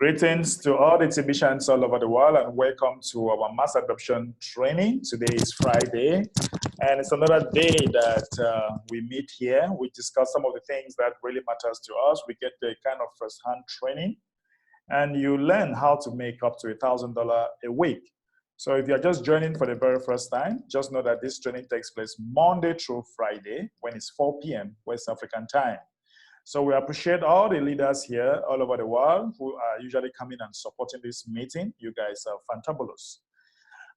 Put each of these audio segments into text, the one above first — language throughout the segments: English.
Greetings to all the TBCans all over the world and welcome to our mass adoption training. Today is Friday and it's another day that we meet here. We discuss some of the things that really matters to us. We get the kind of first-hand training and you learn how to make up to $1,000 a week. So if you're just joining for the very first time, just know that this training takes place Monday through Friday when it's 4 p.m. West African time. So we appreciate all the leaders here all over the world who are usually coming and supporting this meeting. You guys are fantabulous.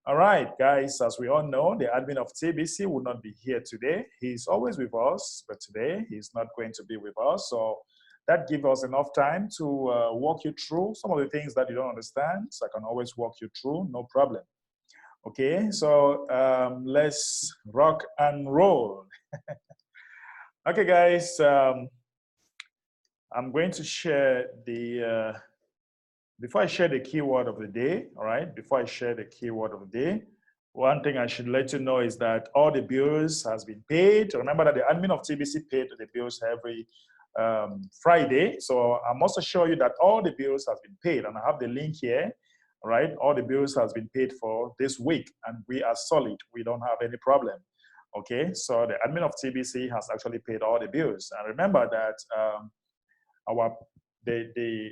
All right, guys, as we all know, the admin of TBC will not be here today. He's always with us, but today he's not going to be with us. So that gives us enough time to walk you through some of the things that you don't understand. So I can always walk you through, no problem. Okay, so let's rock and roll. Okay, guys. I'm going to share the, before I share the keyword of the day, all right, before I share the keyword of the day, one thing I should let you know is that all the bills has been paid. Remember that the admin of TBC paid the bills every Friday. So I must assure you that all the bills has been paid and I have the link here, all right? All the bills has been paid for this week and we are solid. We don't have any problem. Okay, so the admin of TBC has actually paid all the bills. And remember that the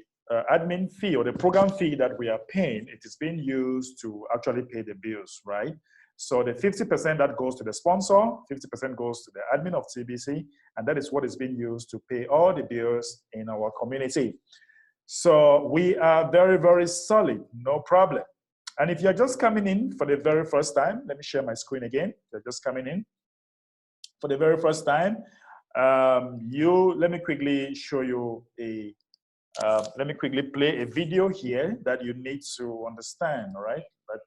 admin fee or the program fee that we are paying, it is being used to actually pay the bills, right? So the 50% that goes to the sponsor, 50% goes to the admin of TBC, and that is what is being used to pay all the bills in our community. So we are very, very solid, no problem. And if you're just coming in for the very first time, let me share my screen again. If you're just coming in for the very first time, let me quickly show you let me quickly play a video here that you need to understand, all right? That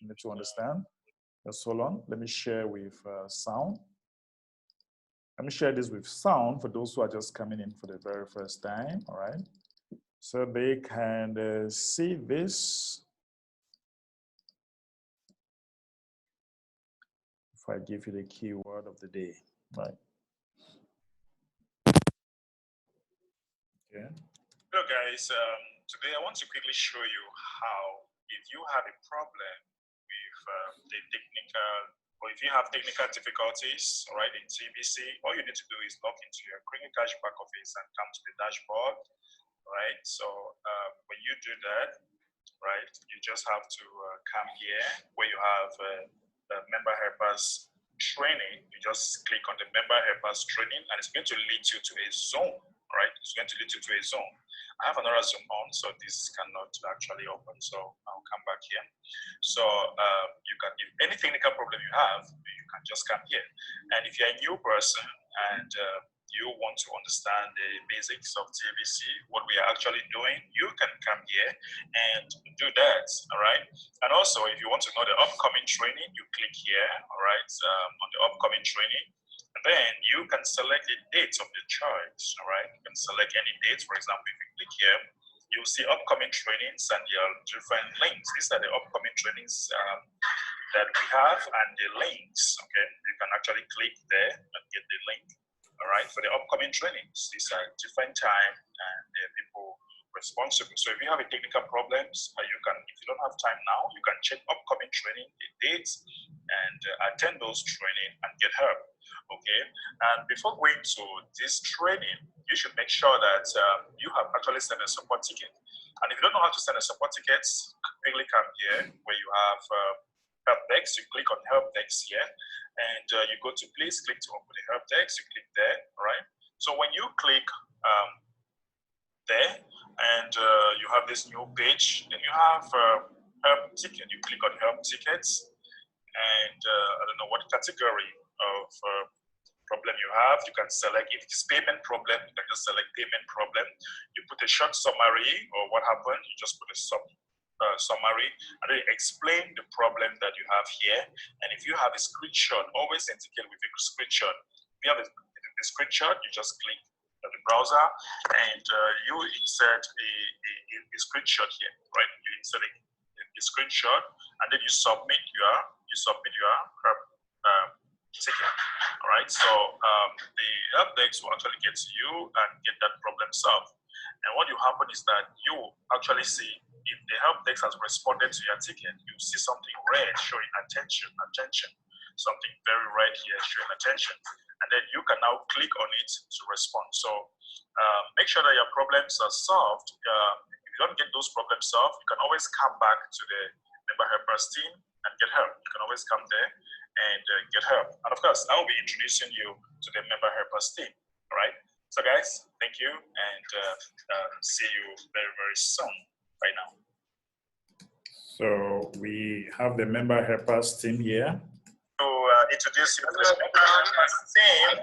you need to understand. Just hold on. Let me share with sound. Let me share this with sound for those who are just coming in for the very first time, all right? So they can see this. If I give you the keyword of the day, right? Okay. Hello guys, today I want to quickly show you how if you have a problem with the technical, or if you have technical difficulties, right, in TBC, all you need to do is log into your Cash back office and come to the dashboard, right? So when you do that, right, you just have to come here where you have the member helpers training. You just click on the member helpers training and it's going to lead you to a zone, right? It's going to lead you to a zone. I have another Zoom on, so this cannot actually open, so I'll come back here. So you can, if any technical problem you have, you can just come here. And if you're a new person and you want to understand the basics of TBC, what we are actually doing, you can come here and do that, all right? And also, if you want to know the upcoming training, you click here, all right, on the upcoming training. And then you can select the dates of the choice, all right? You can select any dates. For example, if you click here, you'll see upcoming trainings and there are different links. These are the upcoming trainings that we have and the links, okay? You can actually click there and get the link, all right, for the upcoming trainings. These are different time and people responsible. So if you have a technical problems, you can, if you don't have time now, you can check upcoming training, the dates, and attend those training and get help. Okay, and before going to this training, you should make sure that you have actually sent a support ticket. And if you don't know how to send a support ticket, quickly come here where you have help desk. You click on help desk here, and you go to please click to open the help desk. You click there, all right? So when you click there, and you have this new page, then you have help ticket. You click on help tickets, and I don't know what category of problem you have. You can select, if it's payment problem, you can just select payment problem. You put a short summary or what happened, you just put a summary and then explain the problem that you have here. And if you have a screenshot, always indicate with a screenshot. If you have a screenshot, you just click the browser and you insert a screenshot here, right? You insert a screenshot and then you submit your ticket. All right, so the help desk will actually get to you and get that problem solved. And And what will happen is that you actually see if the help desk has responded to your ticket, you see something red showing attention, something very red here showing attention. And then you can now click on it to respond. So make sure that your problems are solved. If you don't get those problems solved, you can always come back to the member helpers team and get help. You can always come there and get help. And of course, I will be introducing you to the member helpers team. All right. So guys, thank you, and see you very, very soon right now. So we have the member helpers team here. To introduce you to the member helpers team.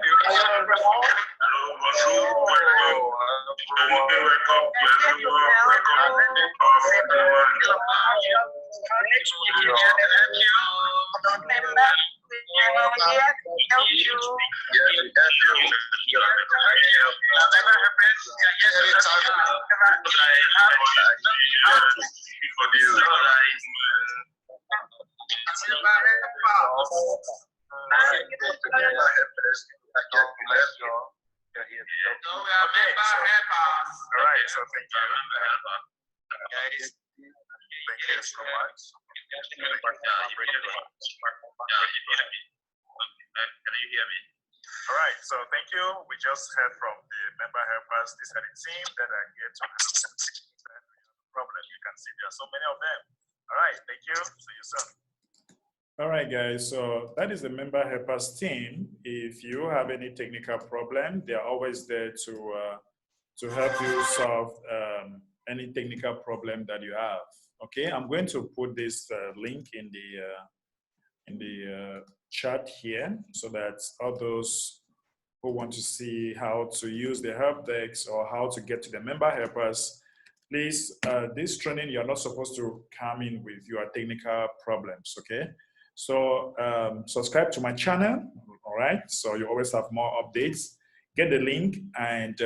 All right, so thank you. Guys, thank you so much. Can you hear me? All right, so thank you. We just heard from the member helpers, this team that are here to help problem. You can see there are so many of them. All right, thank you. See you soon. All right, guys, so that is the member helpers team. If you have any technical problem, they are always there to help you solve any technical problem that you have. Okay, I'm going to put this link in the chat here so that all those who want to see how to use the help desk or how to get to the member helpers, please, this training, you're not supposed to come in with your technical problems, okay? So subscribe to my channel, all right? So you always have more updates. Get the link and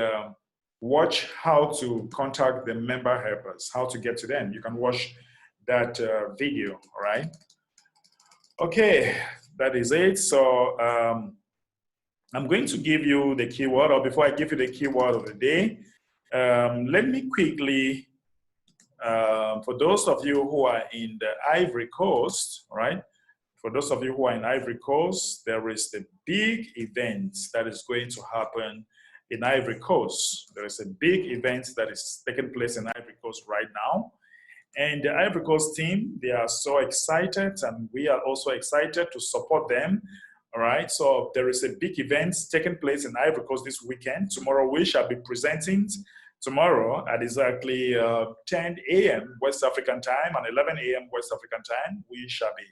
watch how to contact the member helpers, how to get to them. You can watch that video, all right? Okay, that is it. So I'm going to give you the keyword, or before I give you the keyword of the day, let me quickly, for those of you who are in the Ivory Coast, all right? For those of you who are in Ivory Coast, there is a big event that is going to happen in Ivory Coast. There is a big event that is taking place in Ivory Coast right now. And the Ivory Coast team, they are so excited, and we are also excited to support them. All right, so there is a big event taking place in Ivory Coast this weekend. Tomorrow we shall be presenting tomorrow at exactly 10 a.m. West African time and 11 a.m. West African time. We shall be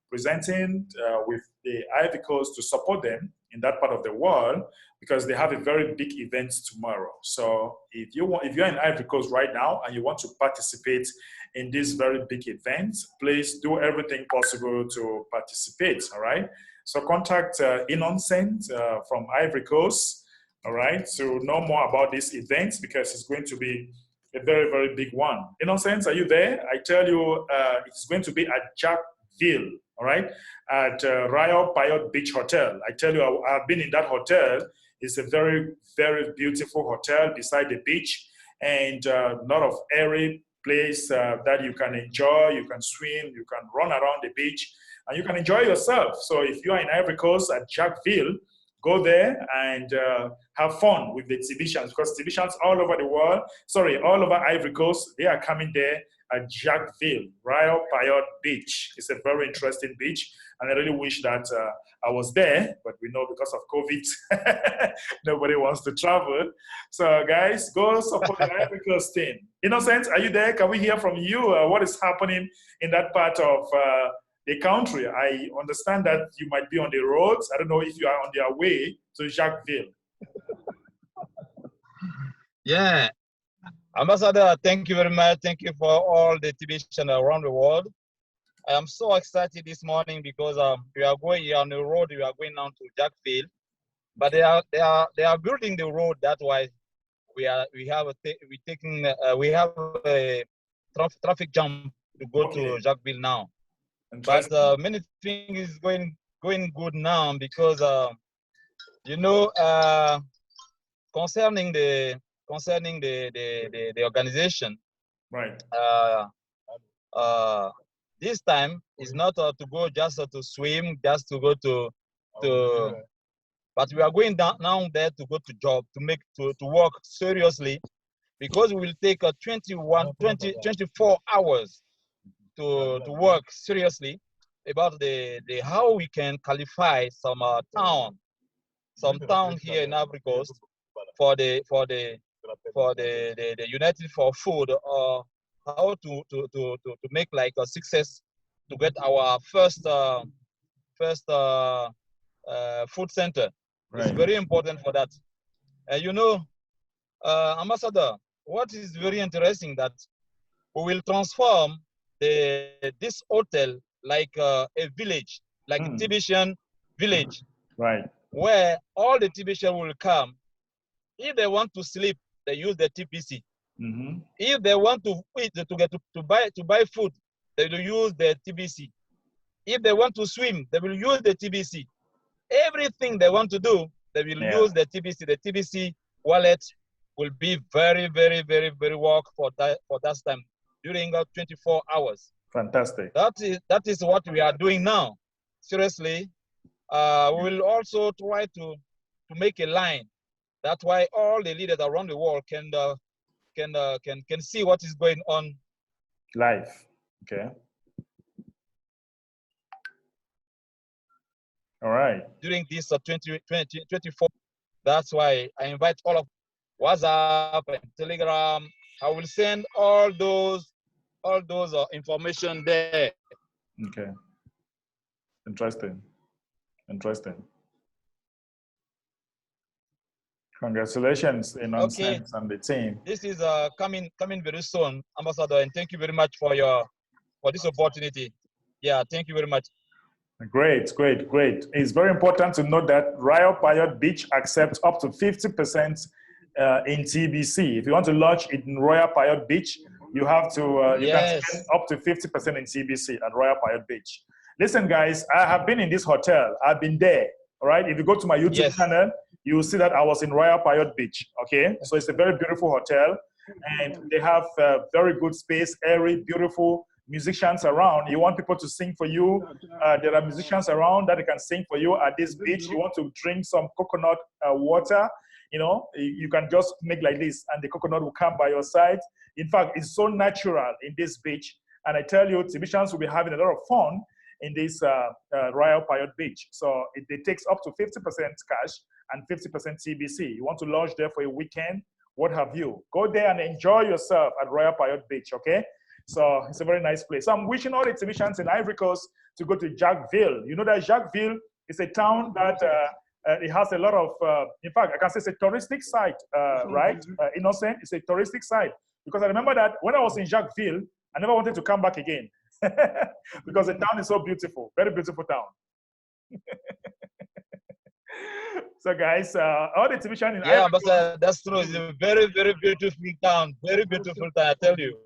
presenting with the Ivory Coast to support them in that part of the world, because they have a very big event tomorrow. So if you're in Ivory Coast right now and you want to participate in this very big event, please do everything possible to participate, all right? So contact Innocent from Ivory Coast, all right, to know more about this event, because it's going to be a very, very big one. Innocent, are you there? I tell you, it's going to be at Jackville, all right, at Royal Payot Beach Hotel. I tell you, I've been in that hotel. It's a very, very beautiful hotel beside the beach, and a lot of airy place that you can enjoy. You can swim, you can run around the beach, and you can enjoy yourself. So if you are in Ivory Coast at Jackville, go there and have fun with the exhibitions, because exhibitions all over the world, all over Ivory Coast, they are coming there at Jackville, Royal Payot Beach. It's a very interesting beach, and I really wish that I was there, but we know because of COVID, nobody wants to travel. So guys, go support the Ivory Coast team. Innocent, are you there? Can we hear from you? What is happening in that part of the country? I understand that you might be on the roads. I don't know if you are on your way to Jackville. Yeah. Ambassador, thank you very much. Thank you for all the TBC around the world. I am so excited this morning because we are going on the road. We are going down to Jackville, but they are building the road. That's why we have a traffic jam to go to Jackville now. But many things is going good now, because you know, concerning the concerning the organization. Right. This time is not to go just to swim, just to go to, but we are going down there to go to job, to work seriously, because we will take 24 hours to work seriously about the how we can qualify some town here in Ivory Coast for the United for Food, or how to make like a success to get our first food center. Right. It's very important for that. You know, Ambassador, what is very interesting that we will transform this hotel like a village, like a TBC village, right, where all the TBC will come. If they want to sleep, they use the TBC. Mm-hmm. If they want to eat, to buy food, they will use the TBC. If they want to swim, they will use the TBC. Everything they want to do, they will use the TBC. The TBC wallet will be very, very, very, very work for that time during 24 hours. Fantastic. That is what we are doing now. Seriously, we will also try to make a line. That's why all the leaders around the world can see what is going on live. Okay. All right. During this 2024, that's why I invite all of WhatsApp and Telegram. I will send all those information there. Okay. Interesting. Interesting. Congratulations in Nonsense and the team. This is coming very soon, Ambassador, and thank you very much for this opportunity. Yeah, thank you very much. Great, great, great. It's very important to note that Royal Payot Beach accepts up to 50% in TBC. If you want to launch in Royal Payot Beach, you have to you can spend up to 50% in TBC at Royal Payot Beach. Listen, guys, I have been in this hotel. I've been there. All right. If you go to my YouTube channel, you will see that I was in Royal Payot Beach. Okay. So it's a very beautiful hotel, and they have very good space, airy, beautiful musicians around. You want people to sing for you. There are musicians around that they can sing for you at this beach. You want to drink some coconut water. You know, you can just make like this, and the coconut will come by your side. In fact, it's so natural in this beach. And I tell you, Tibicians will be having a lot of fun in this Royal Payot Beach. So it takes up to 50% cash and 50% TBC. You want to lodge there for a weekend, what have you. Go there and enjoy yourself at Royal Payot Beach, okay? So it's a very nice place. So I'm wishing all the Tibicians in Ivory Coast to go to Jacquesville. You know that Jacquesville is a town that it has a lot of, in fact, I can say it's a touristic site, right? Innocent, it's a touristic site. Because I remember that when I was in Jacquesville, I never wanted to come back again. Because the town is so beautiful, very beautiful town. So guys, all the Tibicians in Ivory but that's true. It's a very, very beautiful town. Very beautiful town, I tell you.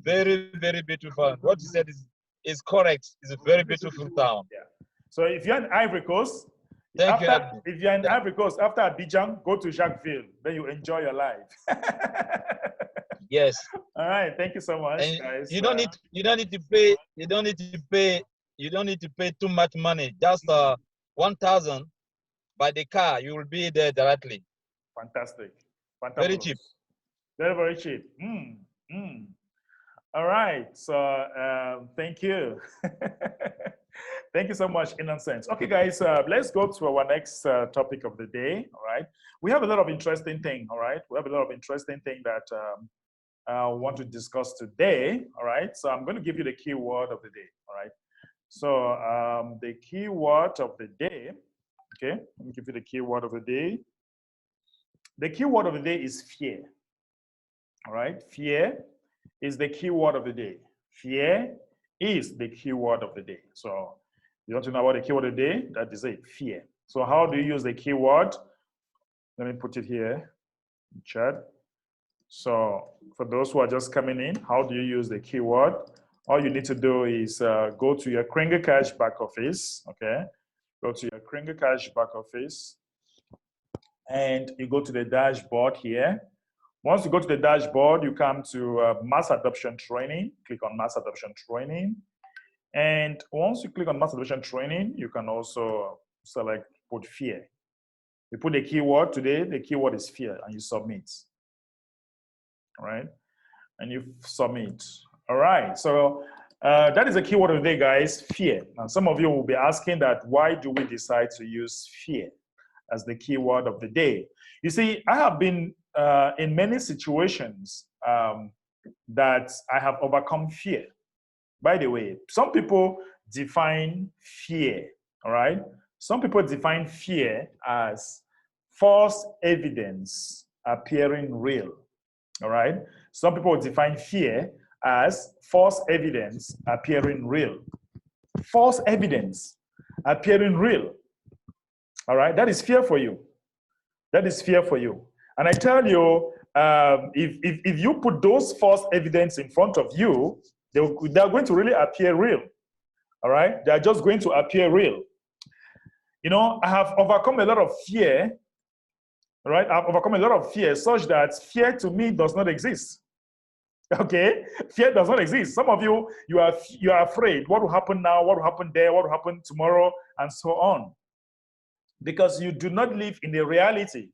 Very, very beautiful. What you said is correct. It's a very beautiful town. Yeah. So if you're in Ivory Coast, if you're in Ivory Coast, after Abidjan, go to Jacquesville. Then you enjoy your life. Yes. All right. Thank you so much, guys. You don't need to pay too much money. Just 1,000 by the car. You will be there directly. Fantastic. Very cheap. Very, very cheap. All right. So thank you. Thank you so much, Innocence. Okay, guys, let's go to our next topic of the day. All right. We have a lot of interesting things. All right. We have a lot of interesting things that I want to discuss today. All right. So I'm going to give you the keyword of the day. All right. So the keyword of the day. Okay. Let me give you the keyword of the day. The keyword of the day is fear. All right. Fear is the keyword of the day. Fear is the keyword of the day. So you want to know about the keyword of the day? That is it, fear. So how do you use the keyword? Let me put it here in chat. So for those who are just coming in, how do you use the keyword? All you need to do is go to your Kringle Cash back office, okay? Go to your Kringle Cash back office, and you go to the dashboard here. Once you go to the dashboard, you come to mass adoption training, click on mass adoption training. And once you click on mass adoption training, you can also select put fear. You put the keyword today, the keyword is fear, and you submit. All right, and you submit. All right, so that is the keyword of the day, guys, fear. And some of you will be asking that, why do we decide to use fear as the keyword of the day? You see, I have been in many situations that I have overcome fear. By the way, some people define fear, all right? Some people define fear as false evidence appearing real, all right? Some people define fear as false evidence appearing real. False evidence appearing real, all right? That is fear for you. That is fear for you. And I tell you, if you put those false evidence in front of you, they're going to really appear real, all right? They're just going to appear real. You know, I have overcome a lot of fear, all right? I've overcome a lot of fear such that fear to me does not exist, okay? Fear does not exist. Some of you, you are afraid. What will happen now? What will happen there? What will happen tomorrow? And so on. Because you do not live in the reality.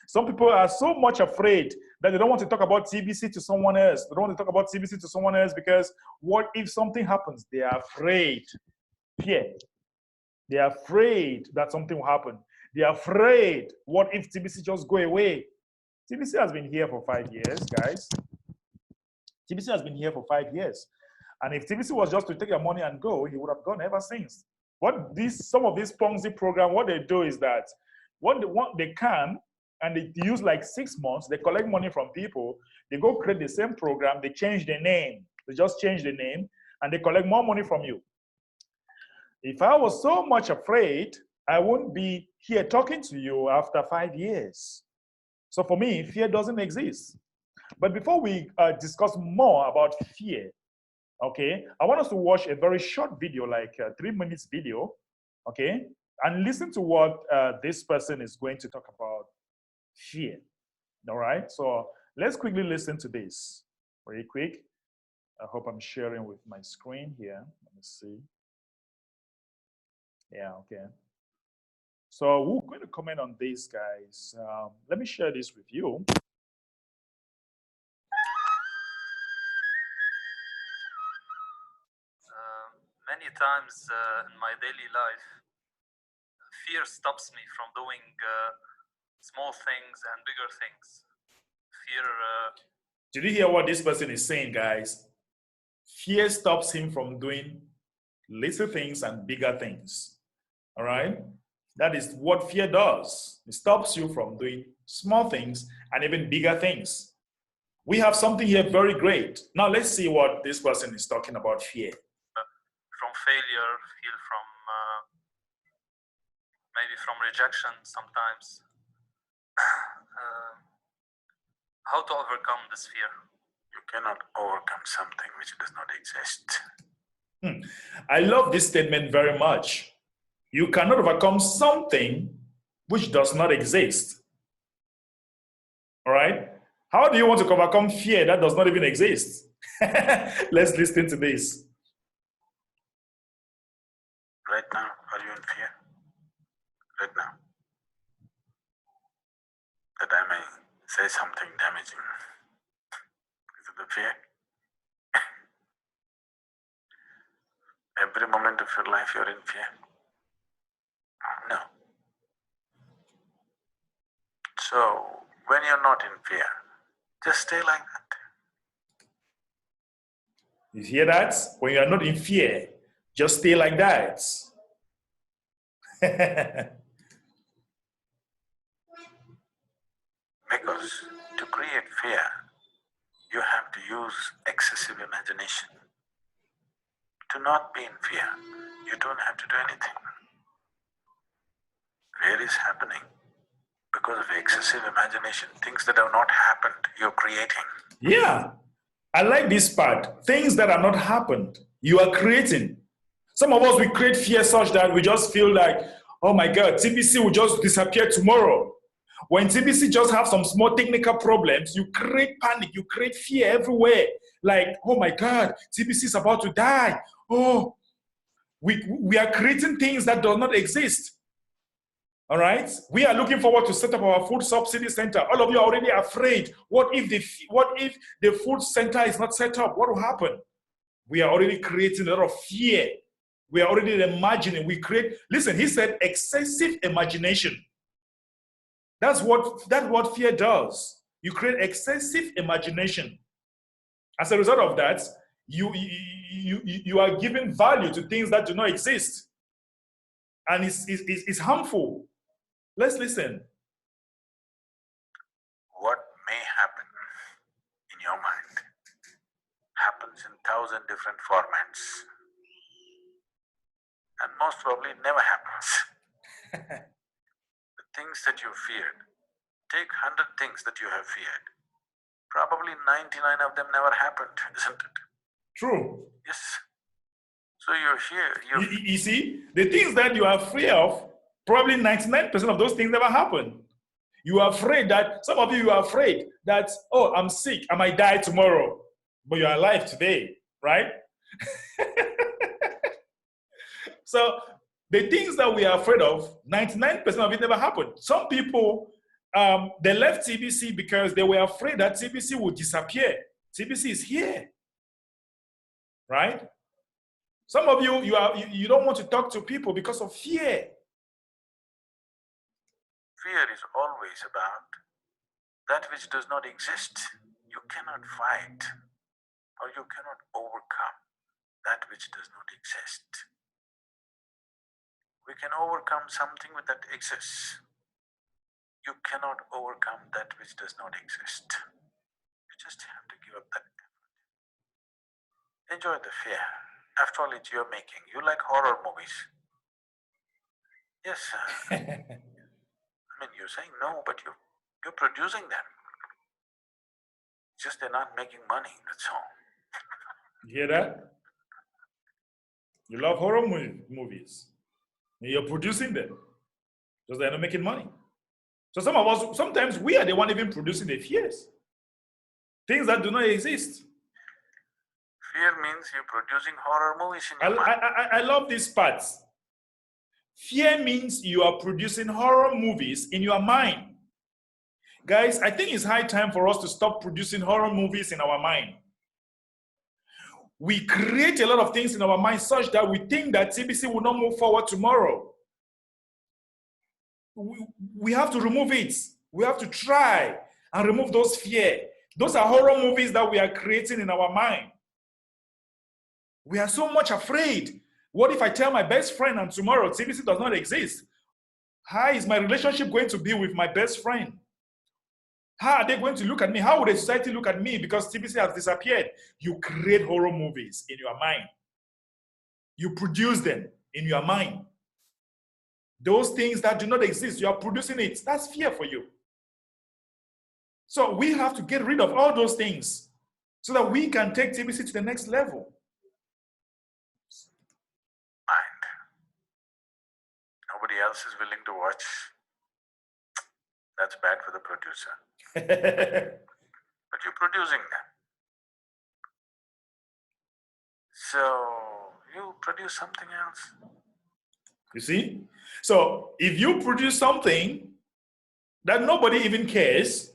Some people are so much afraid that they don't want to talk about TBC to someone else. They don't want to talk about TBC to someone else because what if something happens? They are afraid. Fear. They are afraid that something will happen. They are afraid, what if TBC just go away? TBC has been here for 5 years, guys. TBC has been here for 5 years. And if TBC was just to take your money and go, he would have gone ever since. Some of these Ponzi program, what they do is that what they can, and they use like 6 months, they collect money from people, they go create the same program, they change the name, they just change the name, and they collect more money from you. If I was so much afraid, I wouldn't be here talking to you after 5 years. So for me, fear doesn't exist. But before we discuss more about fear, okay, I want us to watch a very short video, like a 3 minutes video, okay, and listen to what this person is going to talk about fear. All right, so let's quickly listen to this very quick. I hope I'm sharing with my screen here. Let me see. Yeah, okay. So we're going to comment on this, guys. Let me share this with you. Many times in my daily life, fear stops me from doing small things and bigger things. Fear. Did you hear what this person is saying, guys? Fear stops him from doing little things and bigger things. All right? That is what fear does. It stops you from doing small things and even bigger things. We have something here very great. Now let's see what this person is talking about fear. From failure, feel from maybe from rejection sometimes. How to overcome this fear? You cannot overcome something which does not exist. I love this statement very much. You cannot overcome something which does not exist. All right? How do you want to overcome fear that does not even exist? Let's listen to this. Right now, are you in fear? Right now. That I may say something damaging. Is it the fear? Every moment of your life you're in fear? No. So, when you're not in fear, just stay like that. You hear that? When you are not in fear, just stay like that. Because to create fear, you have to use excessive imagination. To not be in fear, you don't have to do anything. Fear is happening because of excessive imagination. Things that have not happened, you're creating. Yeah, I like this part. Things that have not happened, you are creating. Some of us, we create fear such that we just feel like, oh my God, TBC will just disappear tomorrow. When TBC just have some small technical problems, you create panic, you create fear everywhere. Like, oh my God, TBC is about to die. Oh, we are creating things that do not exist. All right? We are looking forward to set up our food subsidy center. All of you are already afraid. What if the food center is not set up? What will happen? We are already creating a lot of fear. We are already imagining. Listen, he said excessive imagination. That's what fear does. You create excessive imagination. As a result of that, you are giving value to things that do not exist. And it's harmful. Let's listen. What may happen in your mind happens in 1,000 different formats. And most probably it never happens. The things that you feared, take 100 things that you have feared. Probably 99 of them never happened, isn't it? True. Yes. So you're here. You see, the things that you are afraid of, probably 99% of those things never happen. You are afraid that, some of you are afraid that, oh, I'm sick, I might die tomorrow. But you're alive today, right? So the things that we are afraid of, 99% of it never happened. Some people, they left TBC because they were afraid that TBC would disappear. TBC is here, right? Some of you, you don't want to talk to people because of fear. Fear is always about that which does not exist. You cannot fight or you cannot overcome that which does not exist. We can overcome something that exists. You cannot overcome that which does not exist. You just have to give up that effort. Enjoy the fear. After all, it's your making. You like horror movies. Yes, I mean, you're saying no, but you're producing them. Just they're not making money, that's all. You hear that? You love horror movies. And you're producing them. Just they're not making money. So some of us, sometimes we are the one even producing the fears. Things that do not exist. Fear means you're producing horror movies in your mind. I love this part. Fear means you are producing horror movies in your mind. Guys, I think it's high time for us to stop producing horror movies in our mind. We create a lot of things in our mind such that we think that TBC will not move forward tomorrow. We have to remove it. We have to try and remove those fears. Those are horror movies that we are creating in our mind. We are so much afraid. What if I tell my best friend and tomorrow TBC does not exist? How is my relationship going to be with my best friend? How are they going to look at me? How will the society look at me because TBC has disappeared? You create horror movies in your mind. You produce them in your mind. Those things that do not exist, you are producing it. That's fear for you. So we have to get rid of all those things so that we can take TBC to the next level. Mind. Nobody else is willing to watch. That's bad for the producer. But you're producing them. So you produce something else. You see? So if you produce something that nobody even cares,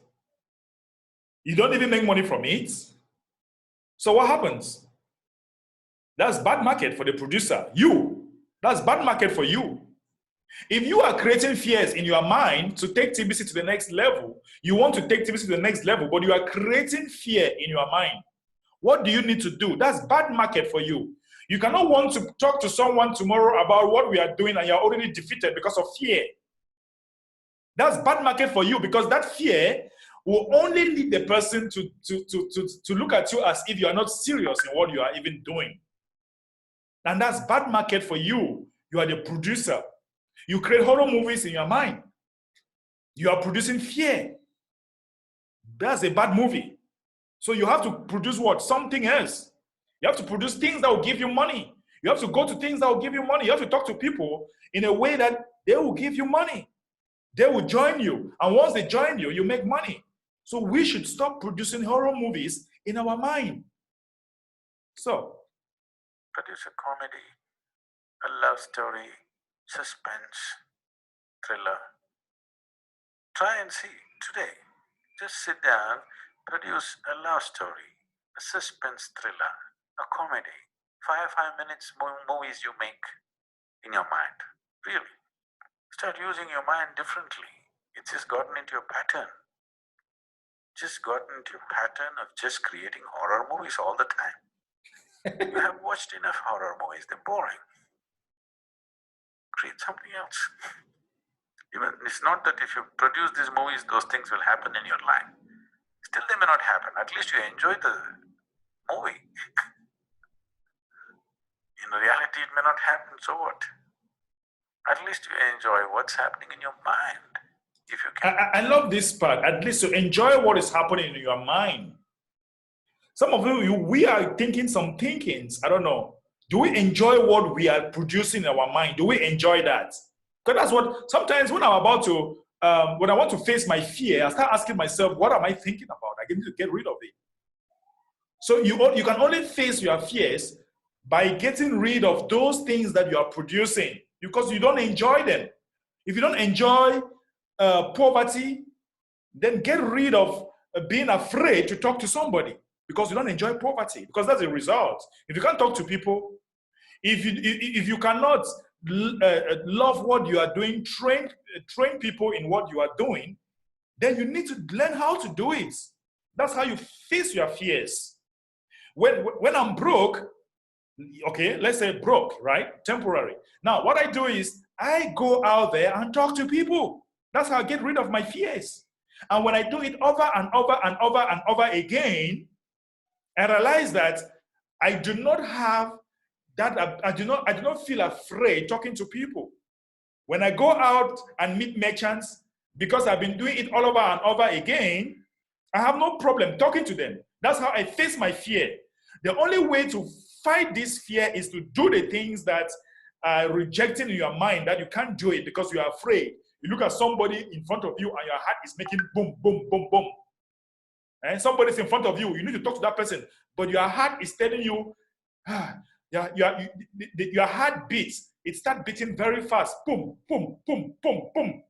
you don't even make money from it. So what happens? That's bad market for the producer. That's bad market for you. If you are creating fears in your mind to take TBC to the next level, you want to take TBC to the next level, but you are creating fear in your mind. What do you need to do? That's bad market for you. You cannot want to talk to someone tomorrow about what we are doing and you're already defeated because of fear. That's bad market for you because that fear will only lead the person to look at you as if you are not serious in what you are even doing. And that's bad market for you. You are the producer. You create horror movies in your mind. You are producing fear. That's a bad movie. So you have to produce what? Something else. You have to produce things that will give you money. You have to go to things that will give you money. You have to talk to people in a way that they will give you money. They will join you. And once they join you, you make money. So we should stop producing horror movies in our mind. So, produce a comedy, a love story, suspense, thriller. Try and see today. Just sit down, produce a love story, a suspense thriller, a comedy. 5 minutes movies you make in your mind. Really. Start using your mind differently. It's just gotten into your pattern. Just gotten into your pattern of just creating horror movies all the time. You have watched enough horror movies, they're boring. Create something else. Even it's not that if you produce these movies, those things will happen in your life. Still, they may not happen. At least you enjoy the movie. In reality, it may not happen, so what? At least you enjoy what's happening in your mind. If you can. I love this part. At least to enjoy what is happening in your mind. Some of you, we are thinking some thinkings. I don't know. Do we enjoy what we are producing in our mind? Do we enjoy that? Because that's what, sometimes when I'm about to, when I want to face my fear, I start asking myself, what am I thinking about? I need to get rid of it. So you can only face your fears by getting rid of those things that you are producing, because you don't enjoy them. If you don't enjoy poverty, then get rid of being afraid to talk to somebody, because you don't enjoy poverty, because that's the result. If you can't talk to people, if you cannot love what you are doing, train people in what you are doing, then you need to learn how to do it. That's how you face your fears. When I'm broke, okay, let's say broke, right? Temporary. Now, what I do is I go out there and talk to people. That's how I get rid of my fears. And when I do it over and over and over and over again, I realize that I do not have that, I do not feel afraid talking to people. When I go out and meet merchants, because I've been doing it all over and over again, I have no problem talking to them. That's how I face my fear. The only way to fight this fear is to do the things that are rejecting in your mind, that you can't do it because you are afraid. You look at somebody in front of you and your heart is making boom, boom, boom, boom. And somebody's in front of you, you need to talk to that person, but your heart is telling you, your heart beats. It starts beating very fast. Boom, boom, boom, boom, boom.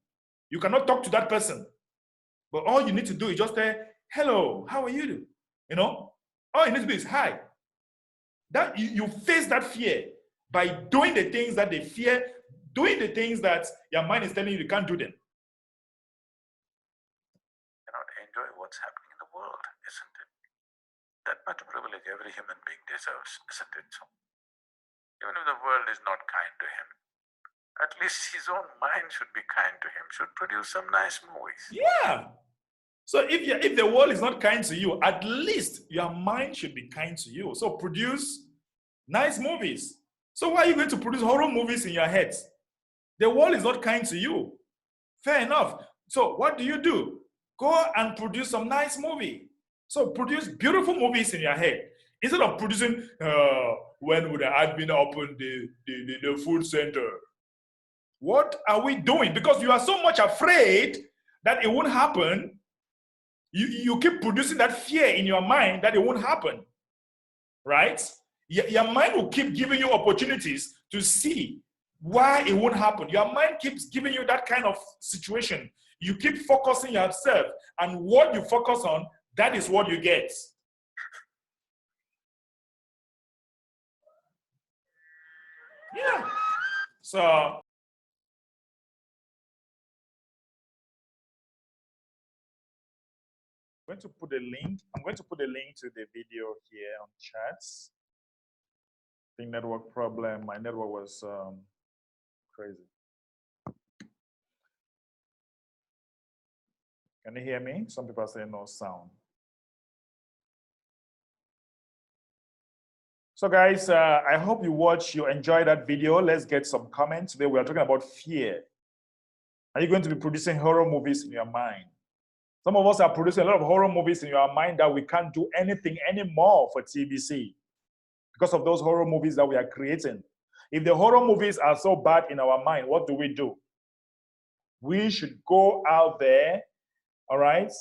You cannot talk to that person. But all you need to do is just say, hello, how are you doing? You know, all you need to do is hi. That you face that fear by doing the things that they fear, doing the things that your mind is telling you can't do them. You cannot enjoy what's happening in the world, isn't it? That much privilege every human being deserves, isn't it? So, even if the world is not kind to him, at least his own mind should be kind to him, should produce some nice movies. Yeah. So if the world is not kind to you, at least your mind should be kind to you. So produce nice movies. So why are you going to produce horror movies in your head? The world is not kind to you. Fair enough. So what do? Go and produce some nice movie. So produce beautiful movies in your head. Instead of producing, when would the admin open the food center? What are we doing? Because you are so much afraid that it won't happen. You keep producing that fear in your mind that it won't happen, right? Your mind will keep giving you opportunities to see why it won't happen. Your mind keeps giving you that kind of situation. You keep focusing yourself, and what you focus on, that is what you get. Yeah. So I'm going to put a link. I'm going to put a link to the video here on chats. I think network problem. My network was crazy. Can you hear me? Some people are saying no sound. So guys, I hope you enjoy that video. Let's get some comments. Today we are talking about fear. Are you going to be producing horror movies in your mind? Some of us are producing a lot of horror movies in your mind that we can't do anything anymore for TBC because of those horror movies that we are creating. If the horror movies are so bad in our mind, what do? we should go out there, all right,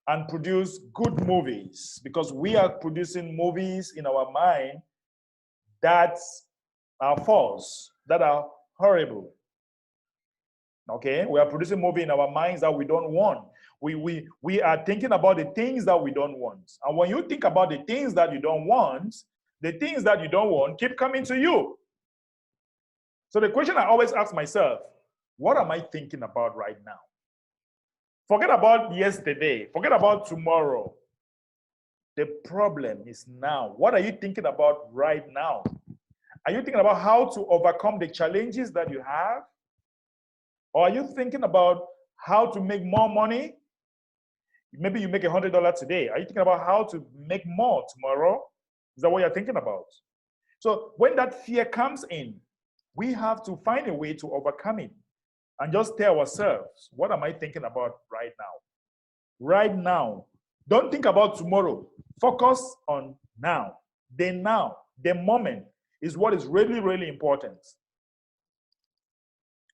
and produce good movies, because we are producing movies in our mind that are false, that are horrible. Okay, we are producing movie in our minds that we don't want. We are thinking about the things that we don't want. And when you think about the things that you don't want, the things that you don't want keep coming to you. So the question I always ask myself, what am I thinking about right now? Forget about yesterday, forget about tomorrow. The problem is now. What are you thinking about right now? Are you thinking about how to overcome the challenges that you have? Or are you thinking about how to make more money? Maybe you make $100 today. Are you thinking about how to make more tomorrow? Is that what you're thinking about? So when that fear comes in, we have to find a way to overcome it and just tell ourselves, what am I thinking about right now? Right now. Don't think about tomorrow. Focus on now. The moment is what is really, really important.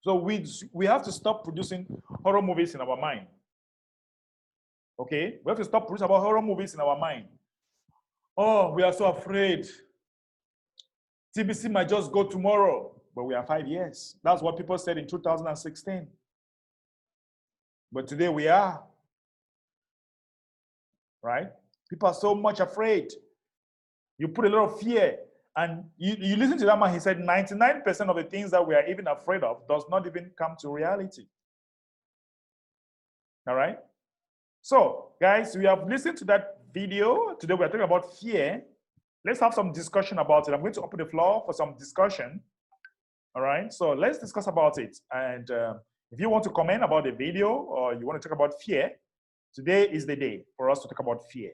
So we have to stop producing horror movies in our mind. Okay? We have to stop producing about horror movies in our mind. Oh, we are so afraid. TBC might just go tomorrow, but we are 5 years. That's what people said in 2016. But today we are. Right? People are so much afraid. You put a lot of fear. And you listen to that man, he said 99% of the things that we are even afraid of does not even come to reality. All right? So, guys, we have listened to that video. Today we're talking about fear. Let's have some discussion about it. I'm going to open the floor for some discussion. All right? So let's discuss about it. And if you want to comment about the video or you want to talk about fear, today is the day for us to talk about fear.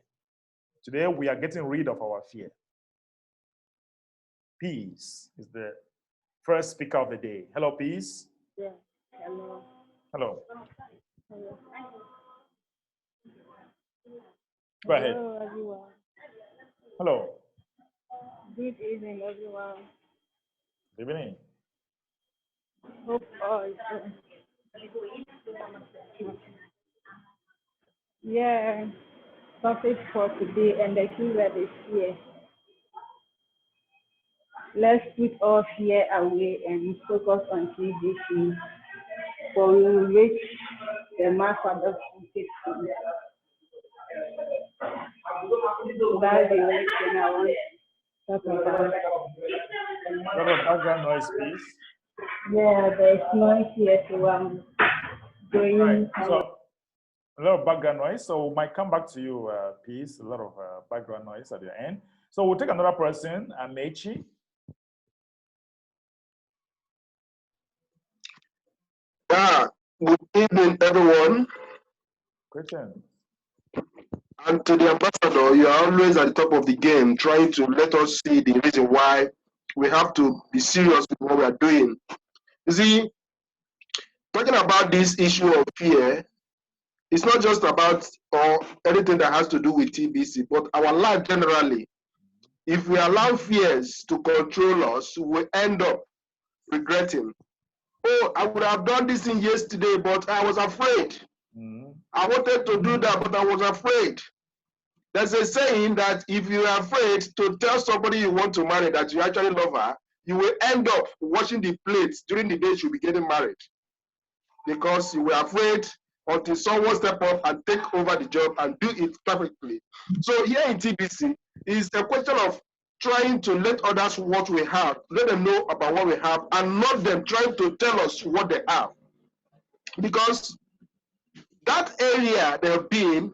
Today we are getting rid of our fear. Peace is the first speaker of the day. Hello, Peace. Yeah, hello. Hello. Hello. Go ahead. Hello, everyone. Hello. Good evening, everyone. Good evening. Hope all is well. Yeah, topic for today, and the keyword is fear. Let's put all fear away and focus on TBC, for we will reach the mark of the 50. That's the only thing I want to talk about. A lot of background noise, please. Yeah, there's noise here, so I'm going. Right. So a lot of background noise. So we might come back to you, Peace. A lot of background noise at your end. So we'll take another person, Amechi. Yeah, good evening, everyone. Question. And to the ambassador, you are always at the top of the game, trying to let us see the reason why we have to be serious with what we are doing. You see, talking about this issue of fear, it's not just about anything that has to do with TBC, but our life generally. If we allow fears to control us, we end up regretting. Oh, I would have done this thing yesterday, but I was afraid. I wanted to do that, but I was afraid. There's a saying that if you are afraid to tell somebody you want to marry that you actually love her, you will end up washing the plates during the day she'll be getting married. Because you were afraid until someone step up and take over the job and do it perfectly. So here in TBC, it's a question of trying to let others what we have, let them know about what we have, and not them trying to tell us what they have. Because that area they've been,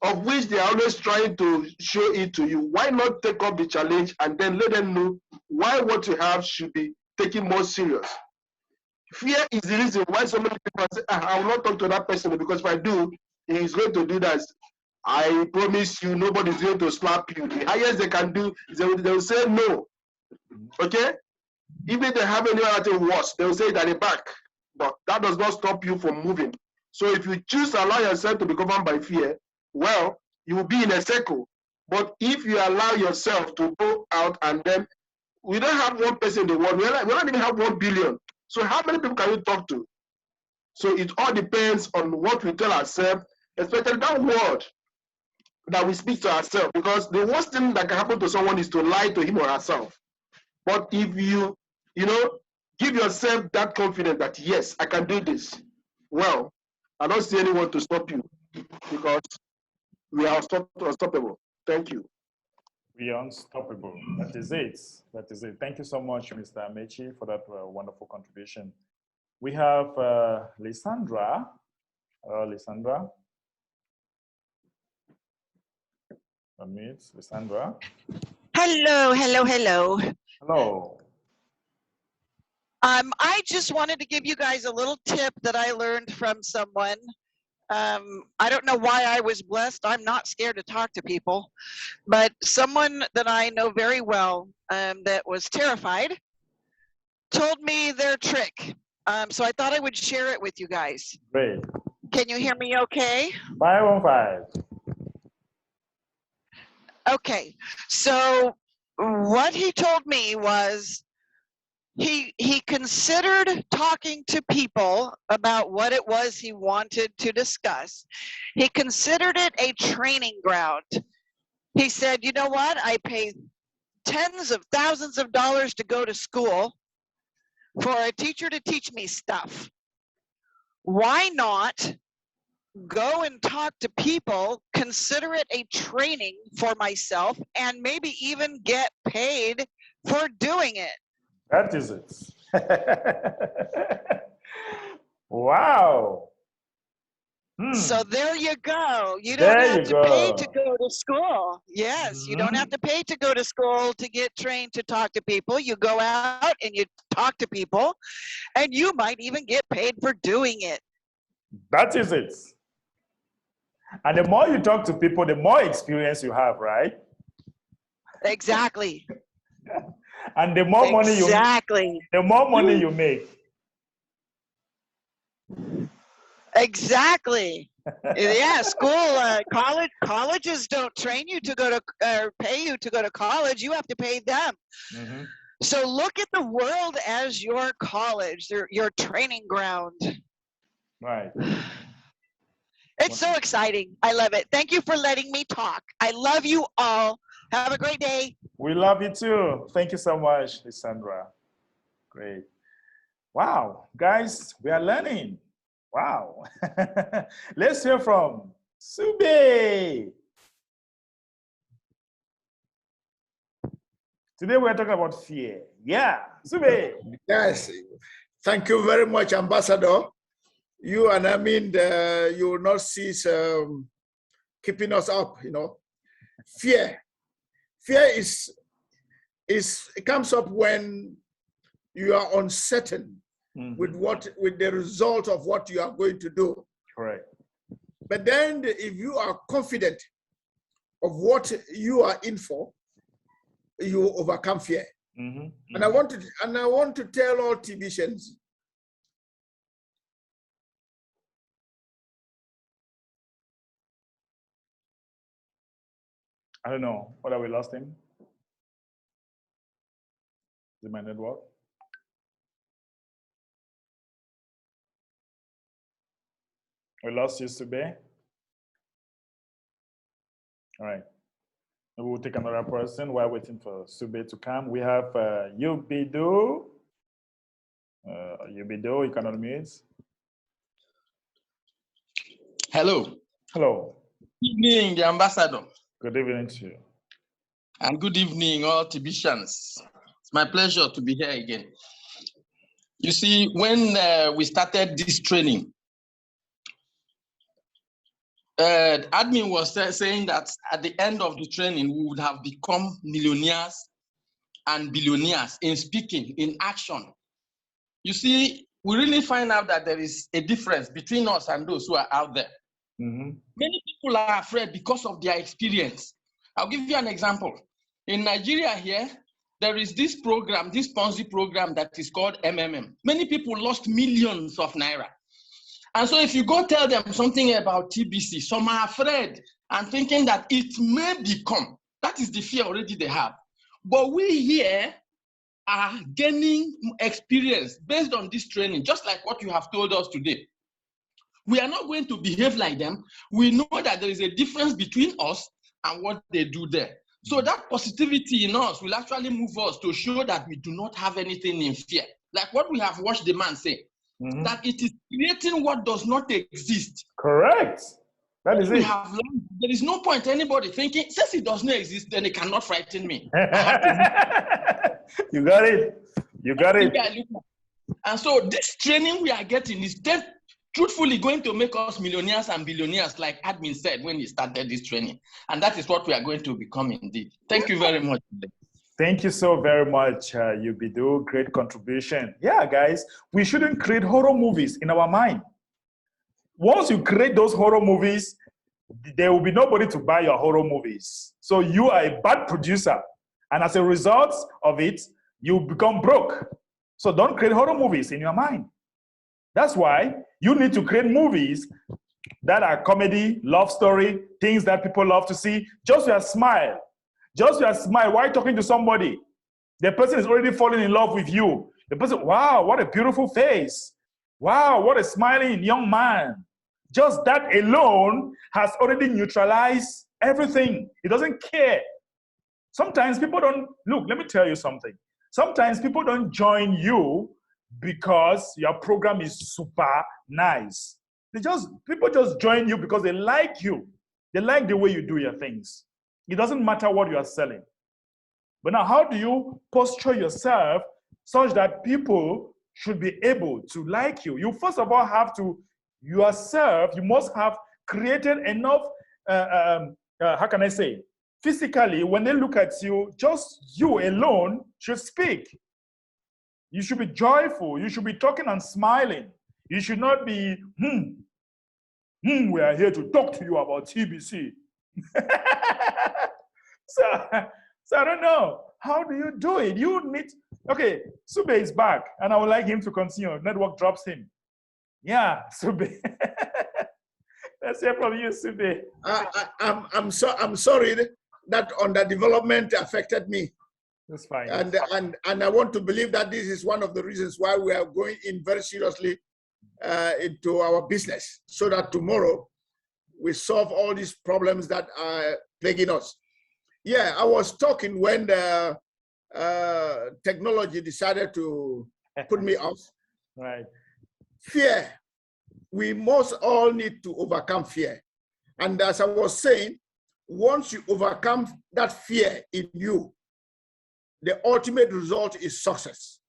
of which they are always trying to show it to you, why not take up the challenge and then let them know why what you have should be taken more serious? Fear is the reason why so many people say, I will not talk to that person because if I do, he is going to do that. I promise you, nobody is going to slap you. The highest they can do is they will say no. Okay? Even if they have any other thing worse, they will say it at the back. But that does not stop you from moving. So if you choose to allow yourself to be governed by fear, well, you will be in a circle. But if you allow yourself to go out and then, we don't have one person in the world, we don't even have 1 billion. So how many people can you talk to? So it all depends on what we tell ourselves, especially that word that we speak to ourselves, because the worst thing that can happen to someone is to lie to him or herself. But if you give yourself that confidence that, yes, I can do this, well, I don't see anyone to stop you, because we are unstoppable. Thank you. We are unstoppable. That is it. That is it. Thank you so much, Mr. Amechi, for that wonderful contribution. We have Lysandra. Lysandra. Unmute, Lysandra. Hello, hello, hello. Hello. I just wanted to give you guys a little tip that I learned from someone. I don't know why I was blessed. I'm not scared to talk to people, but someone that I know very well that was terrified told me their trick. So I thought I would share it with you guys. Great. Can you hear me okay? 515. Okay, so what he told me was he considered talking to people about what it was he wanted to discuss. He considered it a training ground. He said, you know what, I pay tens of thousands of dollars to go to school for a teacher to teach me stuff. Why not go and talk to people, consider it a training for myself, and maybe even get paid for doing it? That is it. Wow. So there you go. You don't have to pay to go to school. Yes, you don't have to pay to go to school to get trained to talk to people. You go out and you talk to people, and you might even get paid for doing it. That is it. And the more you talk to people, the more experience you have, right? Exactly. And the more money you make, the more money you make. Exactly. Yeah, school, colleges don't train you to go to, pay you to go to college. You have to pay them. Mm-hmm. So look at the world as your college, your training ground. Right. It's so exciting. I love it. Thank you for letting me talk. I love you all. Have a great day. We love you too. Thank you so much, Lysandra. Great. Wow, guys, we are learning. Wow. Let's hear from Sube. Today we're talking about fear. Yeah, Sube. Yes. Thank you very much, Ambassador. You and I mean, you will not cease keeping us up, you know. Fear. Fear it comes up when you are uncertain with the result of what you are going to do. Correct. But then if you are confident of what you are in for, you overcome fear. And I want to tell all TBCians, I don't know. What have we lost him? Is it my network? We lost you, Sube. All right. Maybe we'll take another person while waiting for Sube to come. We have Yubido. Yubido, you can unmute. Hello. Hello. Good evening, the ambassador. Good evening to you. And good evening, all TBCians. It's my pleasure to be here again. You see, when we started this training, admin was saying that at the end of the training, we would have become millionaires and billionaires in speaking, in action. You see, we really find out that there is a difference between us and those who are out there. Many people are afraid because of their experience. I'll give you an example. In Nigeria here, there is this program, this Ponzi program that is called MMM. Many people lost millions of naira. And so if you go tell them something about TBC, some are afraid and thinking that it may become. That is the fear already they have. But we here are gaining experience based on this training, just like what you have told us today. We are not going to behave like them. We know that there is a difference between us and what they do there. So that positivity in us will actually move us to show that we do not have anything in fear. Like what we have watched the man say, that it is creating what does not exist. Correct. That is we it. have learned, there is no point anybody thinking, since it does not exist, then it cannot frighten me. You got it. You got it. And so this training we are getting is truthfully going to make us millionaires and billionaires, like admin said when he started this training. And that is what we are going to become indeed. Thank you very much. Thank you so very much, Ubidu. Great contribution. Yeah, guys, we shouldn't create horror movies in our mind. Once you create those horror movies, there will be nobody to buy your horror movies. So you are a bad producer. And as a result of it, you become broke. So don't create horror movies in your mind. That's why you need to create movies that are comedy, love story, things that people love to see. Just your smile. Just your smile while talking to somebody. The person is already falling in love with you. The person, wow, what a beautiful face. Wow, what a smiling young man. Just that alone has already neutralized everything. He doesn't care. Sometimes people don't, look, let me tell you something. Sometimes people don't join you because your program is super nice. People just join you because they like you. They like the way you do your things. It doesn't matter what you are selling. But now, how do you posture yourself such that people should be able to like you? You first of all have to, yourself, you must have created enough, how can I say, physically, when they look at you, just you alone should speak. You should be joyful. You should be talking and smiling. You should not be, we are here to talk to you about TBC. So I don't know. How do you do it? You need, okay, Sube is back, and I would like him to continue. Network drops him. Yeah, Sube. Let's hear from you, Sube. I'm sorry that underdevelopment affected me. That's fine. And I want to believe that this is one of the reasons why we are going in very seriously into our business, so that tomorrow we solve all these problems that are plaguing us. Yeah, I was talking when the technology decided to put me off. Right. Fear. We must all need to overcome fear. And as I was saying, once you overcome that fear in you, the ultimate result is success.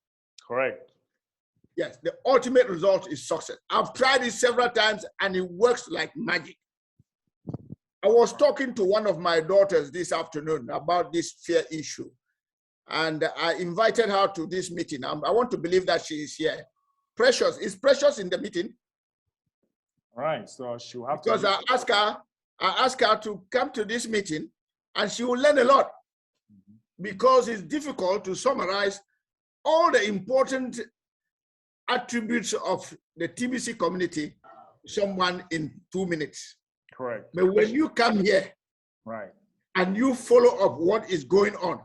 Correct. Yes, the ultimate result is success. I've tried it several times and it works like magic. I was talking to one of my daughters this afternoon about this fear issue, and I invited her to this meeting. I want to believe that she is here. Precious, is Precious in the meeting? All right, so she'll have because to. I asked her to come to this meeting, and she will learn a lot, because it's difficult to summarize all the important attributes of the TBC community to someone in 2 minutes. Correct. But when you come here, right, and you follow up what is going on,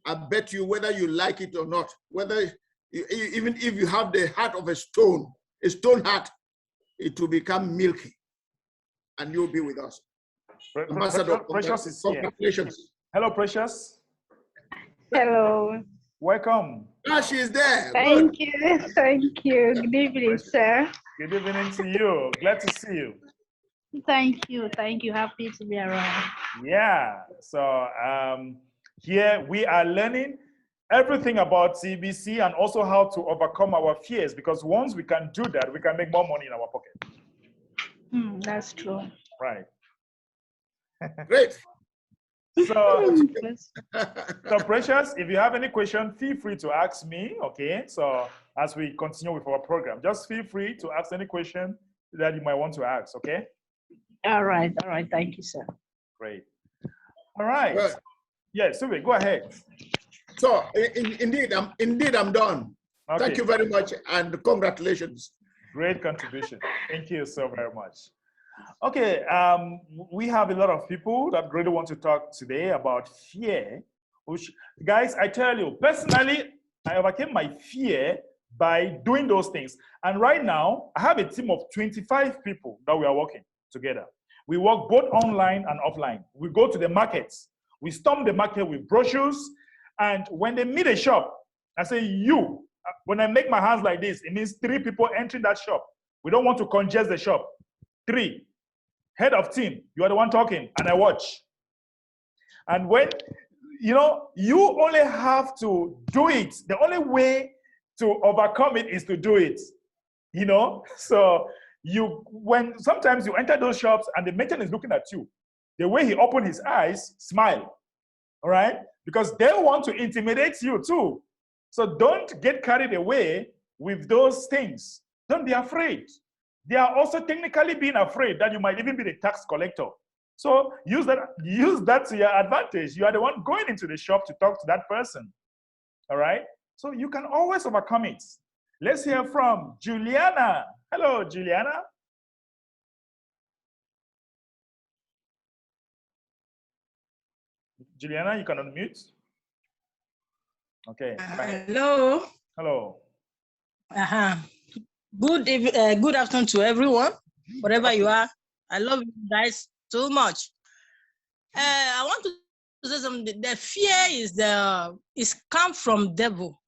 I bet you, whether you like it or not, whether even if you have the heart of a stone heart, it will become milky, and you'll be with us. Ambassador, Precious is here. Congratulations. Hello, Precious. Hello. Welcome. Ah, she's there. Thank you. Thank you. Good evening, sir. Good evening to you. Glad to see you. Thank you. Thank you. Happy to be around. Yeah. So here we are learning everything about TBC and also how to overcome our fears, because once we can do that, we can make more money in our pocket. That's true. Right. Great. So Precious, if you have any question, feel free to ask me, okay? So as we continue with our program, just feel free to ask any question that you might want to ask, okay? All right. Thank you, sir. Great. All right. Good. Yeah, Sube, go ahead. So indeed, I'm done. Okay. Thank you very much, and congratulations. Great contribution. Thank you so very much. Okay, we have a lot of people that really want to talk today about fear. Which, guys, I tell you, personally, I overcame my fear by doing those things. And right now, I have a team of 25 people that we are working together. We work both online and offline. We go to the markets. We storm the market with brochures. And when they meet a shop, I say, you, when I make my hands like this, it means 3 people entering that shop. We don't want to congest the shop. 3, head of team, you are the one talking, and I watch. And when, you only have to do it. The only way to overcome it is to do it, So when sometimes you enter those shops and the merchant is looking at you, the way he opened his eyes, smile, all right? Because they want to intimidate you too. So don't get carried away with those things. Don't be afraid. They are also technically being afraid that you might even be the tax collector. So use that to your advantage. You are the one going into the shop to talk to that person, all right? So you can always overcome it. Let's hear from Juliana. Hello, Juliana. Juliana, you can unmute. Okay. Hello. Hello. Good afternoon to everyone, wherever you are. I love you guys so much. I want to say something. The fear is come from devil.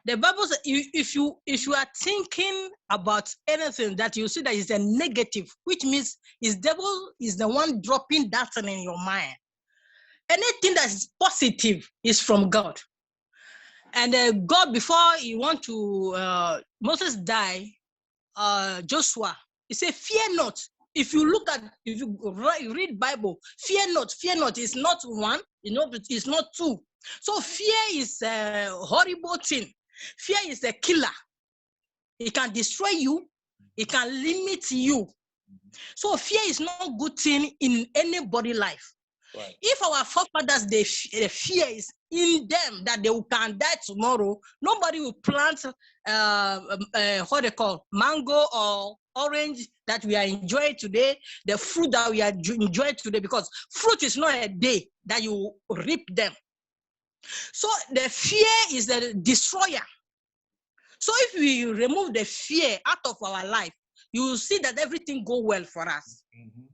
The Bible says if you are thinking about anything that you see that is a negative, which means is devil is the one dropping that thing in your mind. Anything that is positive is from God. And God, before he want to Moses die, Joshua, he said, "Fear not." If you read Bible, fear not. It's not one, it's not 2. So fear is a horrible thing. Fear is a killer. It can destroy you. It can limit you. So fear is not a good thing in anybody's life. Right. If our forefathers, the fear is in them that they can die tomorrow, nobody will plant what they call mango or orange that we are enjoying today, the fruit that we are enjoying today, because fruit is not a day that you reap them. So the fear is the destroyer. So if we remove the fear out of our life, you will see that everything go well for us. Mm-hmm.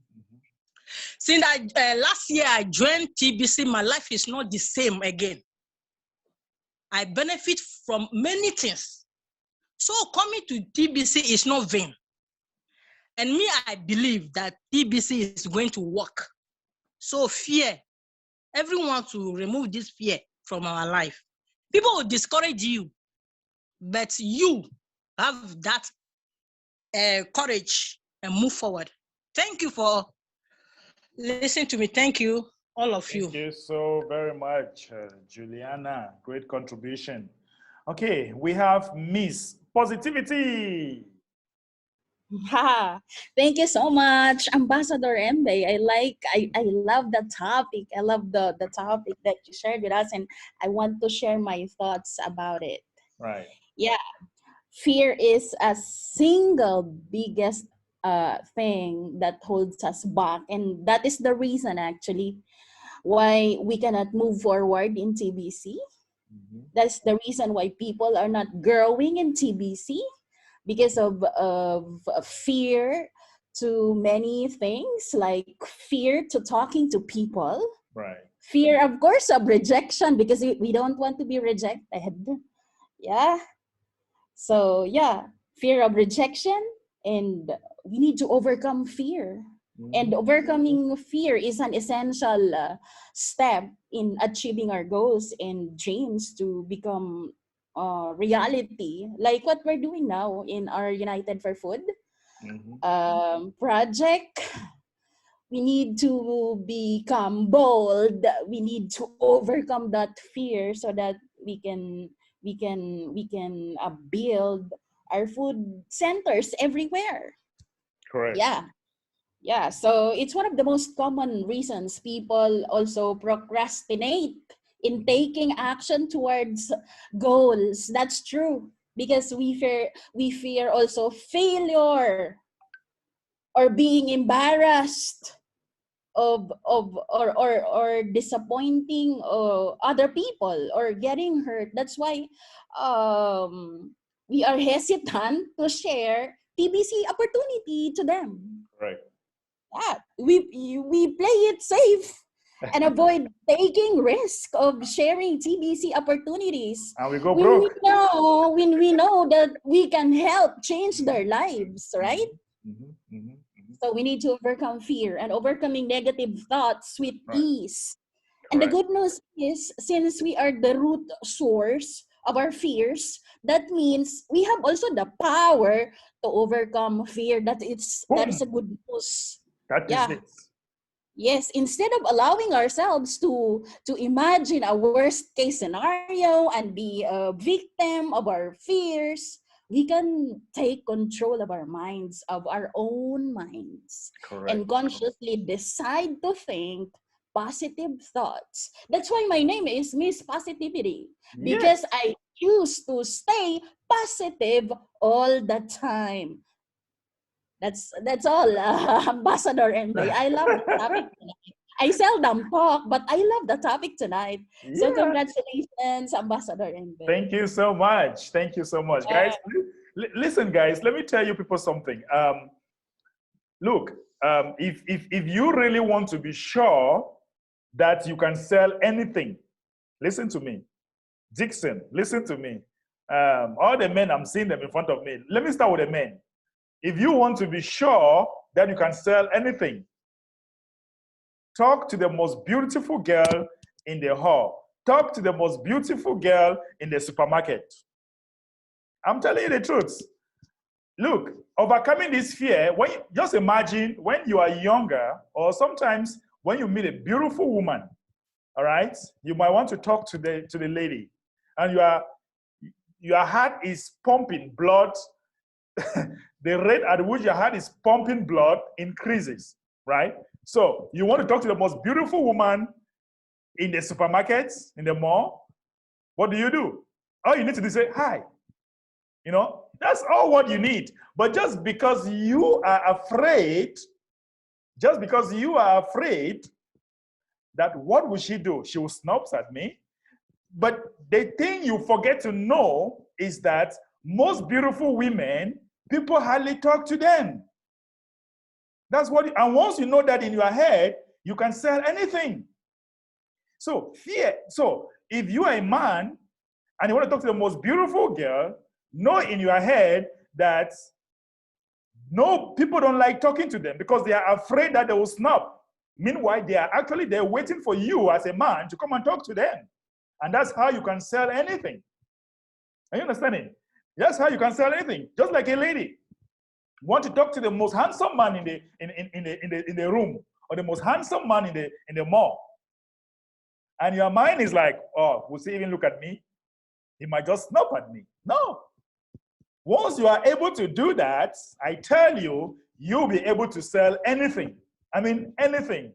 Since last year I joined TBC, my life is not the same again. I benefit from many things. So coming to TBC is not vain. And me, I believe that TBC is going to work. So fear, everyone to remove this fear from our life. People will discourage you, but you have that courage and move forward. Thank you for listening to me. Thank you, all of you. Thank you so very much, Juliana. Great contribution. Okay, we have Miss Positivity. Thank you so much, Ambassador Embe. I love the topic. I love the topic that you shared with us, and I want to share my thoughts about it. Right. Yeah. Fear is a single biggest thing that holds us back, and that is the reason actually why we cannot move forward in TBC. Mm-hmm. That's the reason why people are not growing in TBC, because of fear to many things, like fear to talking to people. Right. Fear, of course, of rejection, because we don't want to be rejected. Yeah. So yeah, fear of rejection, and we need to overcome fear. Mm-hmm. And overcoming fear is an essential step in achieving our goals and dreams to become reality, like what we're doing now in our United for Food project. We need to become bold. We need to overcome that fear so that we can build our food centers everywhere. Correct. Yeah. So it's one of the most common reasons people also procrastinate in taking action towards goals. That's true, because we fear also failure or being embarrassed of or disappointing other people or getting hurt. That's why we are hesitant to share TBC opportunity to them. Right. Yeah, we play it safe and avoid taking risk of sharing TBC opportunities. And we go when broke. we know that we can help change their lives, right? So we need to overcome fear, and overcoming negative thoughts with ease. And the good news is, since we are the root source of our fears, that means we have also the power to overcome fear. That is a good news. That is it. Yes, instead of allowing ourselves to imagine a worst case scenario and be a victim of our fears, we can take control of our minds, of our own minds. Correct. And consciously decide to think positive thoughts. That's why my name is Miss Positivity, because I choose to stay positive all the time. That's all, Ambassador Endoy. I love the topic tonight. I seldom talk, but I love the topic tonight. So congratulations, Ambassador Endoy. Thank you so much. Thank you so much, guys. Listen, guys, let me tell you people something. Look, if you really want to be sure that you can sell anything, listen to me. Dixon, listen to me. All the men, I'm seeing them in front of me. Let me start with the men. If you want to be sure that you can sell anything, talk to the most beautiful girl in the hall. Talk to the most beautiful girl in the supermarket. I'm telling you the truth. Look, overcoming this fear, just imagine when you are younger, or sometimes when you meet a beautiful woman, all right? You might want to talk to the lady, and your heart is pumping blood. The rate at which your heart is pumping blood increases, right? So you want to talk to the most beautiful woman in the supermarkets, in the mall. What do? All you need to do is say, hi. You know, that's all what you need. But just because you are afraid that what will she do? She will snubs at me. But the thing you forget to know is that most beautiful women, people hardly talk to them. That's what, and once you know that in your head, you can sell anything. So fear. So if you are a man and you want to talk to the most beautiful girl, know in your head that no, people don't like talking to them because they are afraid that they will snub. Meanwhile, they're waiting for you as a man to come and talk to them. And that's how you can sell anything. Are you understanding? That's how you can sell anything. Just like a lady. You want to talk to the most handsome man in the room, or the most handsome man in the mall. And your mind is like, oh, will he even look at me? He might just snap at me. No. Once you are able to do that, I tell you, you'll be able to sell anything. I mean, anything.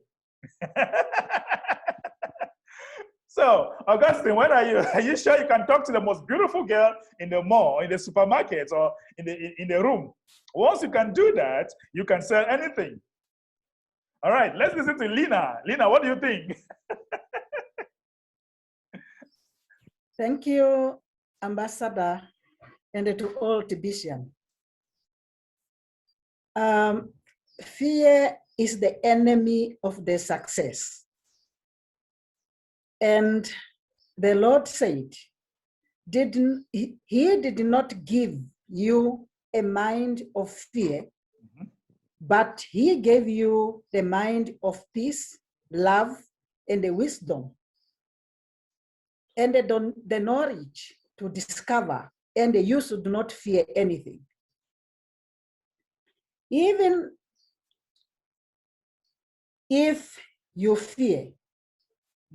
So, Augustine, when are you sure you can talk to the most beautiful girl in the mall, in the supermarket, or in the room? Once you can do that, you can sell anything. All right, let's listen to Lina. Lina, what do you think? Thank you, Ambassador, and to all TBCians. Fear is the enemy of the success. And the Lord said, He did not give you a mind of fear, but He gave you the mind of peace, love, and the wisdom, and the knowledge to discover, and you should not fear anything. Even if you fear,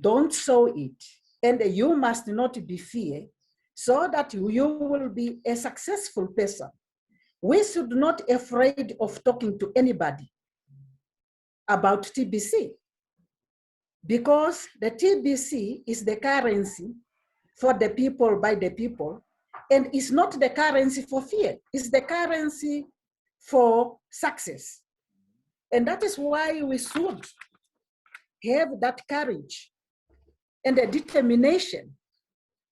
don't show it, and you must not be fear, so that you will be a successful person. We should not be afraid of talking to anybody about TBC, because the TBC is the currency for the people, by the people, and it's not the currency for fear, it's the currency for success. And that is why we should have that courage and the determination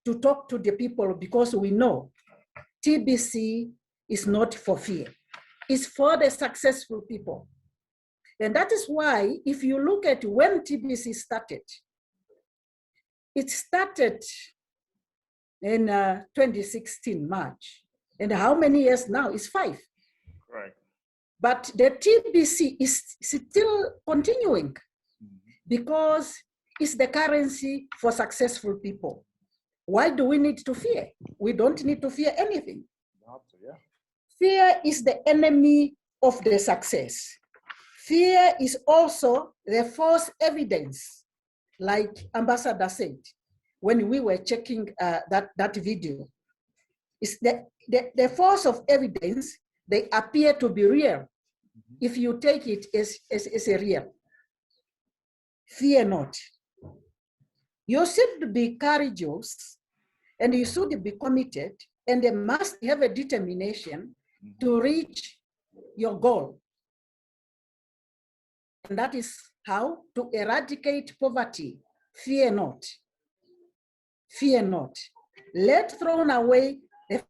to talk to the people, because we know TBC is not for fear. It's for the successful people. And that is why, if you look at when TBC started, it started in 2016, March. And how many years now? It's 5. Right. But the TBC is still continuing because it's the currency for successful people. Why do we need to fear? We don't need to fear anything. Fear is the enemy of the success. Fear is also the false evidence, like Ambassador said, when we were checking that video. It's the force of evidence, they appear to be real if you take it as a real. Fear not. You should be courageous and you should be committed and they must have a determination to reach your goal. And that is how to eradicate poverty. Fear not. Fear not. Let thrown away the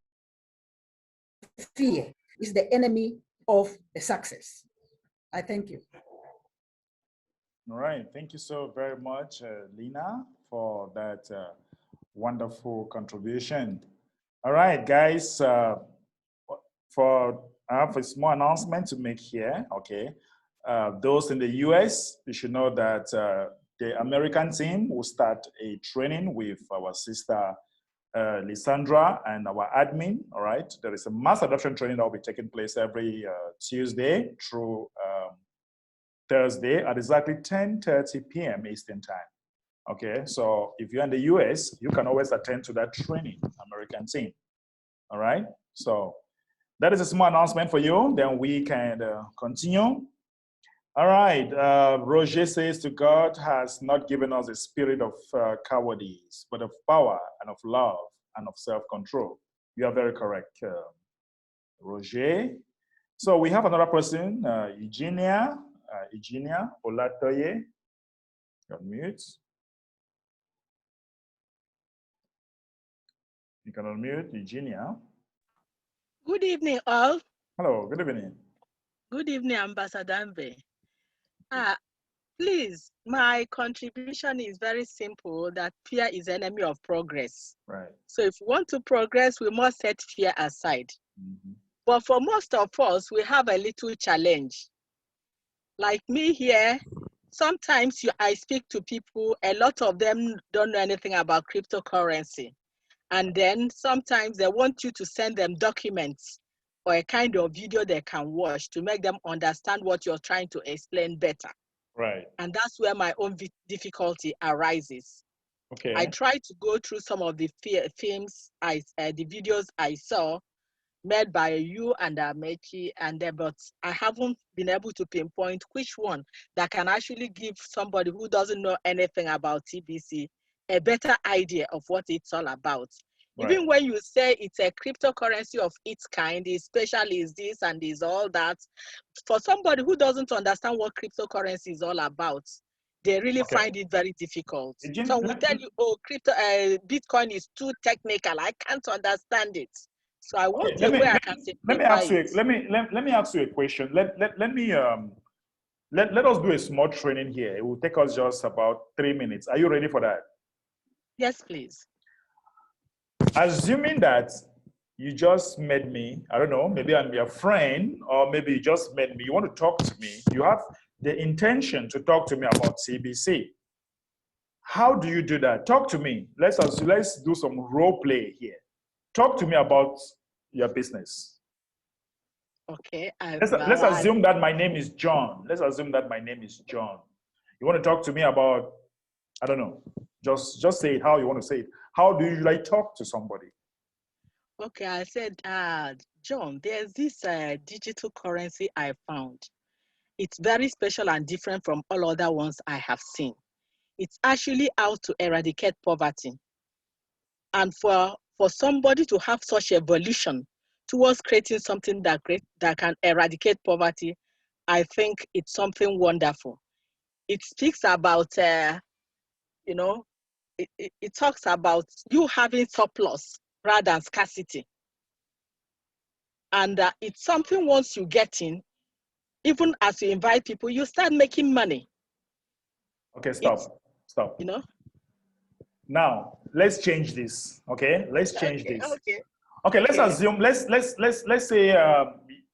fear is the enemy of the success. I thank you. All right. Thank you so very much, Lena, for that wonderful contribution. All right, guys, I have a small announcement to make here, okay? Those in the US, you should know that the American team will start a training with our sister Lysandra and our admin, all right? There is a mass adoption training that will be taking place every Tuesday through Thursday at exactly 10:30 p.m. Eastern time, okay? So if you're in the US, you can always attend to that training, American team, all right? So that is a small announcement for you, then we can continue. All right, Roger says, to God has not given us a spirit of cowardice, but of power and of love and of self-control. You are very correct, Roger. So we have another person, Eugenia Olatoye. You're mute. You can unmute, Eugenia. Good evening, all. Hello, good evening. Good evening, Ambassador Mbe. Please, my contribution is very simple, that fear is enemy of progress. Right. So if we want to progress, we must set fear aside. But for most of us, we have a little challenge. Like me here, sometimes I speak to people, a lot of them don't know anything about cryptocurrency. And then sometimes they want you to send them documents or a kind of video they can watch to make them understand what you're trying to explain better. Right. And that's where my own difficulty arises. Okay. I tried to go through some of the films, the videos I saw made by you and Amechi, but I haven't been able to pinpoint which one that can actually give somebody who doesn't know anything about TBC a better idea of what it's all about. Right. Even when you say it's a cryptocurrency of its kind, especially is this and is all that, for somebody who doesn't understand what cryptocurrency is all about, they really find it very difficult. So we tell you, oh, Bitcoin is too technical, I can't understand it. So I want a way I can simplify it. Let me ask you a question. Let us do a small training here. It will take us just about 3 minutes. Are you ready for that? Yes, please. Assuming that you just met me, I don't know, maybe I'm your friend, or maybe you just met me, you want to talk to me, you have the intention to talk to me about TBC. How do you do that? Talk to me. Let's do some role play here. Talk to me about your business. Okay. Let's assume that my name is John. Let's assume that my name is John. You want to talk to me about, I don't know, just say it how you want to say it. How do you usually talk to somebody? Okay, I said, John, there's this digital currency I found. It's very special and different from all other ones I have seen. It's actually out to eradicate poverty. And for somebody to have such evolution towards creating something that can eradicate poverty, I think it's something wonderful. It speaks about, it talks about you having surplus rather than scarcity. And it's something once you get in, even as you invite people, you start making money. Okay, stop. Stop. You know? Now, let's change this. Okay, let's change Okay, this. okay. Okay, let's Okay. assume, let's say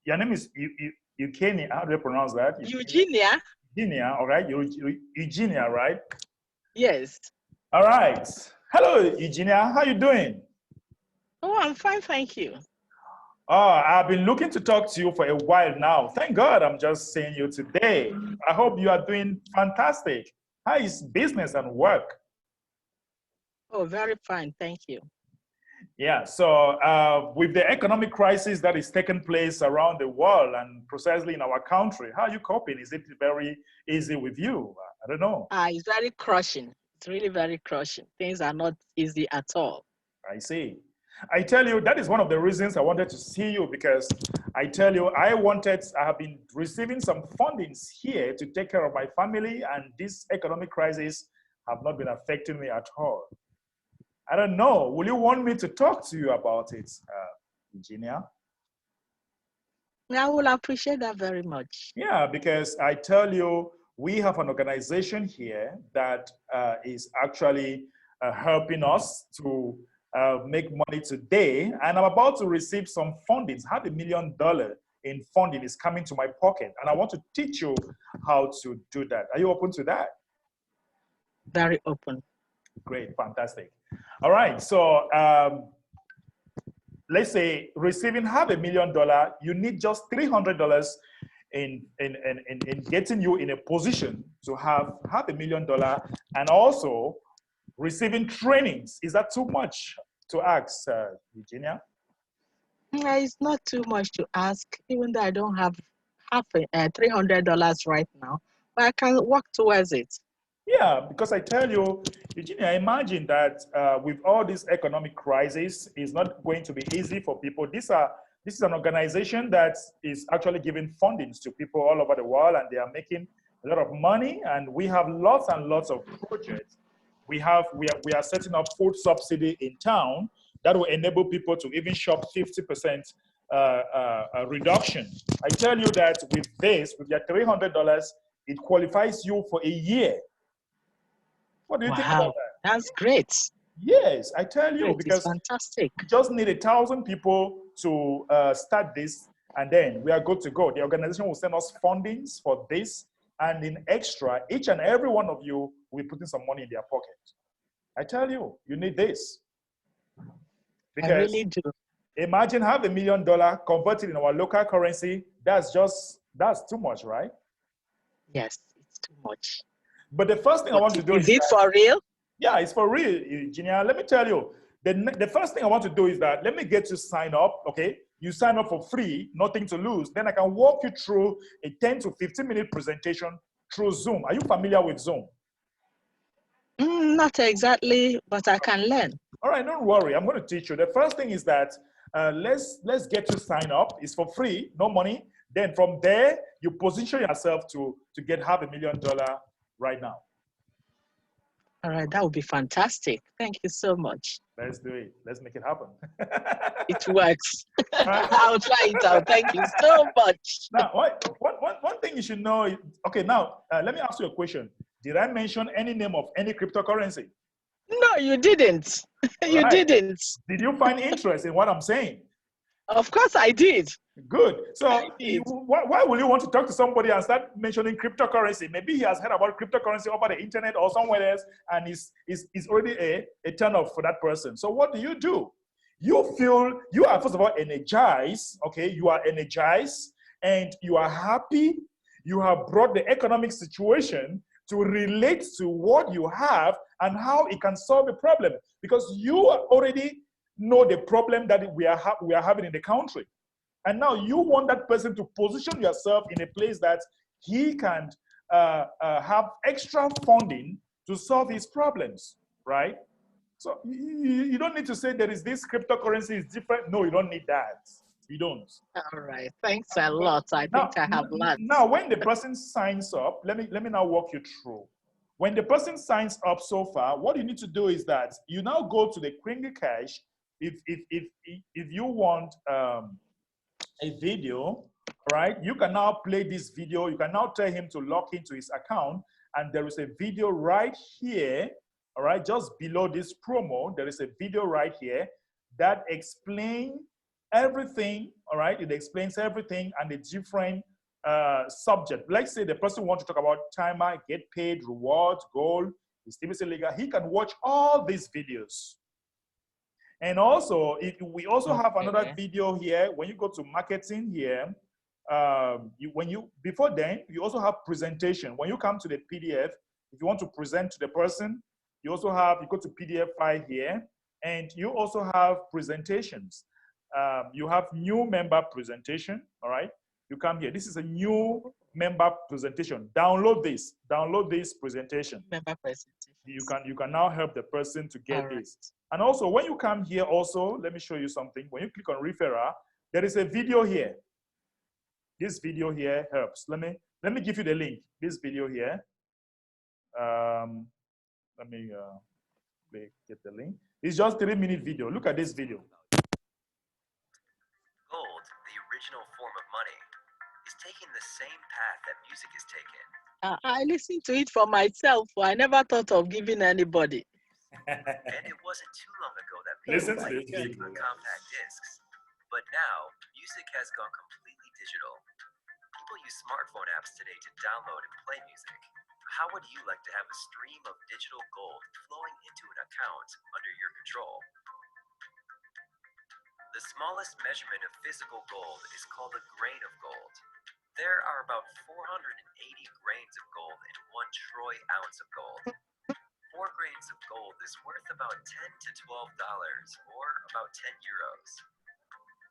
your name is Eugenia. How do you pronounce that? Eugenia. Eugenia, all right? Eugenia, right? Yes. All right. Hello, Eugenia. How you doing? Oh, I'm fine, thank you. Oh, I've been looking to talk to you for a while now. Thank God I'm just seeing you today. I hope you are doing fantastic. How is business and work? Oh, very fine, thank you. Yeah, so with the economic crisis that is taking place around the world and precisely in our country, how are you coping? Is it very easy with you? I don't know. It's very crushing. It's really very crushing. Things are not easy at all. I see. I tell you, that is one of the reasons I wanted to see you, because I tell you, I have been receiving some fundings here to take care of my family, and this economic crisis have not been affecting me at all. I don't know. Will you want me to talk to you about it, Eugenia? I will appreciate that very much. Yeah, because I tell you, we have an organization here that is actually helping us to make money today. And I'm about to receive some funding. $500,000 million in funding is coming to my pocket. And I want to teach you how to do that. Are you open to that? Very open. Great, fantastic. All right, so let's say receiving $500,000 million, you need just $300 in getting you in a position to have $500,000 million, and also receiving trainings. Is that too much to ask, Eugenia? It's not too much to ask, even though I don't have $300 right now, but I can work towards it. Yeah, because I tell you, Eugenia, imagine that with all this economic crisis, it's not going to be easy for people. This is an organization that is actually giving fundings to people all over the world, and they are making a lot of money. And we have lots and lots of projects. We are setting up food subsidy in town that will enable people to even shop 50% reduction. I tell you that with this, with your $300, it qualifies you for a year. What do you think about that? That's great. Yes, I tell you, Great. because it's fantastic. we just need 1,000 people to start this, and then we are good to go. The organization will send us fundings for this, and in extra, each and every one of you will be putting some money in their pocket. I tell you, you need this. Because I really do. Imagine $500,000 million converted in our local currency. That's too much, right? Yes, it's too much. But the first thing I want to do is it for real? Yeah, it's for real, Eugenia. Let me tell you, the first thing I want to do is that let me get you sign up, okay? You sign up for free, nothing to lose. Then I can walk you through a 10 to 15-minute presentation through Zoom. Are you familiar with Zoom? Not exactly, but I can learn. All right, don't worry. I'm going to teach you. The first thing is that let's get you sign up. It's for free, no money. Then from there, you position yourself to get $500,000 million right now. All right, that would be fantastic. Thank you so much. Let's do it. Let's make it happen. It works. I'll try it out. Thank you so much. Now, one thing you should know is, okay, now, let me ask you a question. Did I mention any name of any cryptocurrency? No, you didn't. You didn't. Did you find interest in what I'm saying? Of course I did. Good. So why will you want to talk to somebody and start mentioning cryptocurrency? Maybe he has heard about cryptocurrency over the internet or somewhere else, and is already a turn off for that person. So what do? You feel, you are first of all energized, okay? You are energized and you are happy. You have brought the economic situation to relate to what you have and how it can solve the problem, because you already know the problem that we are having in the country. And now you want that person to position yourself in a place that he can have extra funding to solve his problems, right? So you don't need to say there is this cryptocurrency is different. No, you don't need that. You don't. All right. Thanks a lot. I think I have lots. Now, when the person signs up, let me now walk you through. When the person signs up so far, what you need to do is that you now go to the Kringle Cash if you want a video, right? You can now play this video. You can now tell him to log into his account, and there is a video right here, all right? Just below this promo, there is a video right here that explains everything, all right? It explains everything and the different subject. Let's say the person wants to talk about timer, get paid, rewards, goal, is TBC legal. He can watch all these videos. And also, we also have another video here. When you go to marketing here, before then, you also have presentation. When you come to the PDF, if you want to present to the person, you also have, you go to PDF file here, and you also have presentations. You have new member presentation, all right? You come here. This is a new member presentation. Download this presentation. Member presentation. You can now help the person to get this. And also, when you come here also, let me show you something. When you click on referral, there is a video here. This video here helps. Let me give you the link. This video here. Let me get the link. It's just 3-minute video. Look at this video. Gold, the original form of money, is taking the same path that music is taken. I listened to it for myself. I never thought of giving anybody. And it wasn't too long ago that people liked music on compact discs. But now, music has gone completely digital. People use smartphone apps today to download and play music. How would you like to have a stream of digital gold flowing into an account under your control? The smallest measurement of physical gold is called a grain of gold. There are about 480 grains of gold in 1 troy ounce of gold. 4 grains of gold is worth about $10 to $12, or about 10 euros.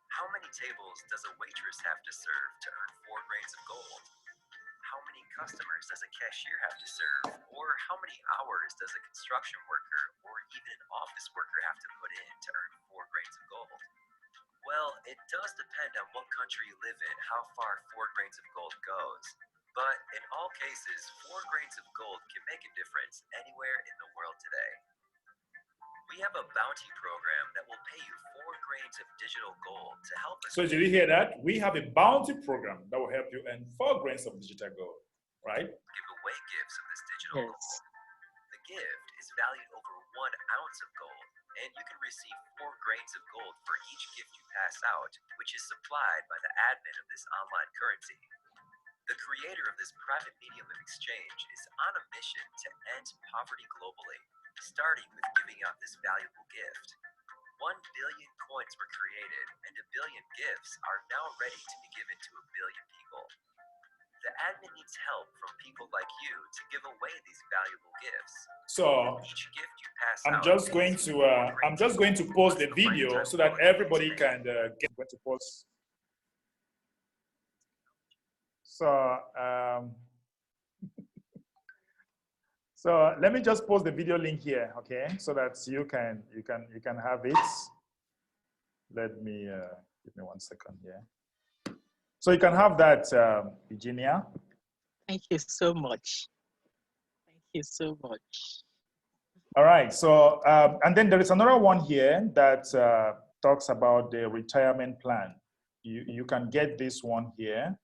How many tables does a waitress have to serve to earn 4 grains of gold? How many customers does a cashier have to serve? Or how many hours does a construction worker or even an office worker have to put in to earn 4 grains of gold? Well, it does depend on what country you live in how far 4 grains of gold goes. But in all cases, 4 grains of gold can make a difference anywhere in the world today. We have a bounty program that will pay you 4 grains of digital gold to help us. So did you hear that? We have a bounty program that will help you earn 4 grains of digital gold, right? Give away gifts of this digital gold. The gift is valued over 1 ounce of gold, and you can receive 4 grains of gold for each gift you pass out, which is supplied by the admin of this online currency. The creator of this private medium of exchange is on a mission to end poverty globally, starting with giving out this valuable gift. 1 billion coins were created, and 1 billion gifts are now ready to be given to 1 billion people. The admin needs help from people like you to give away these valuable gifts. So each gift you pass I'm out just going to pause the video so that everybody can get to pause. So so let me just post the video link here, okay, so that you can have it. Let me give me 1 second here. So you can have that, Eugenia. Thank you so much. Thank you so much. All right. So and then there is another one here that talks about the retirement plan. You can get this one here.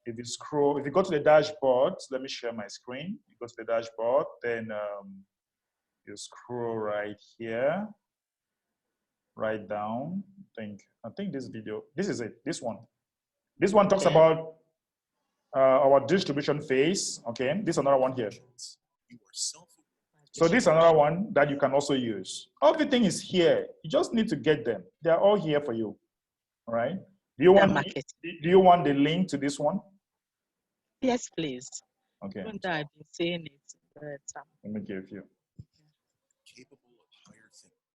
If you go to the dashboard, let me share my screen. You go to the dashboard, then you scroll right here, right down. I think this video, this is it, this one. This one talks about our distribution phase, okay? This is another one here. So this is another one that you can also use. Everything is here. You just need to get them. They're all here for you, all right? Do you want the link to this one? Yes, please. Okay. I've been seeing it, but let me give you.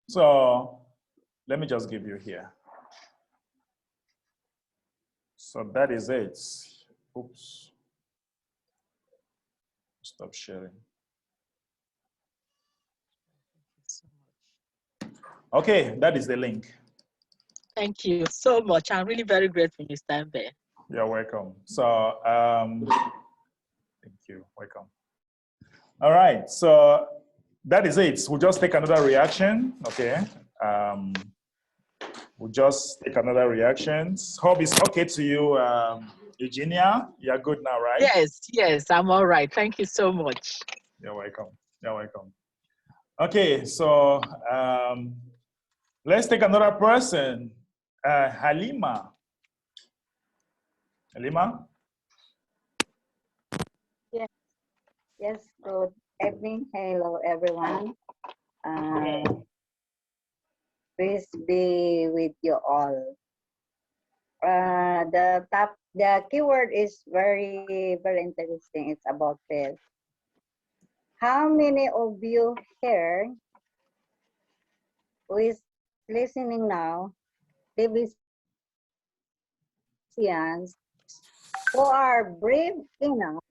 So let me just give you here. So that is it. Oops. Stop sharing. Okay, that is the link. Thank you so much. I'm really very grateful, Mr. Mbe. You're welcome. So, thank you. Welcome. All right. So that is it. We'll just take another reaction. Okay. We'll just take another reactions. Hope it's okay to you, Eugenia. You're good now, right? Yes, yes, I'm all right. Thank you so much. You're welcome. You're welcome. Okay, so let's take another person. Halima. Halima? Yes, yes, good evening. Hello, everyone. Peace be with you all. The keyword is very interesting. It's about this. How many of you here who is listening now, TBCians, who are brave enough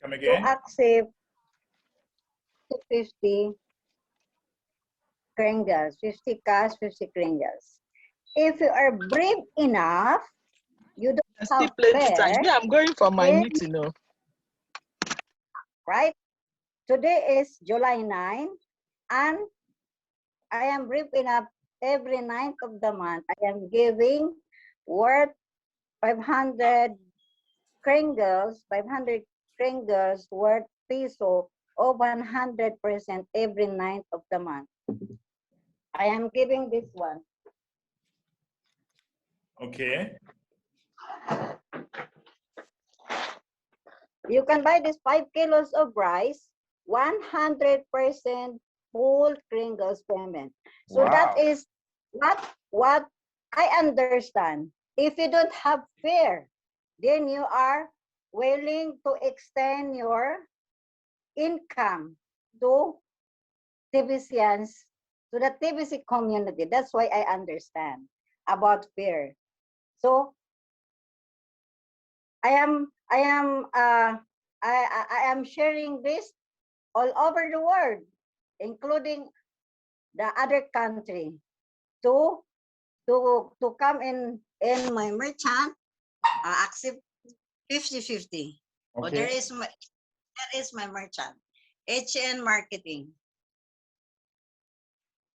Come to again? accept 50 kringles, 50 cash, 50 kringles. If you are brave enough, you don't I still have plenty time. fear, Yeah, I'm going for my then, meeting. right? Today is July 9, and I am brave enough every 9th of the month. I am giving worth 500 kringles worth peso of 100% every 9th of the month. I am giving this one. Okay. You can buy this 5 kilos of rice, 100% full kringles payment. So Wow. that is what I understand. If you don't have fear, then you are willing to extend your income to TBCians, to the TBC community. That's why I understand about fear. So I am sharing this all over the world, including the other country, to come in my merchant, accept 50-50. Okay. So there is my merchant, HN Marketing.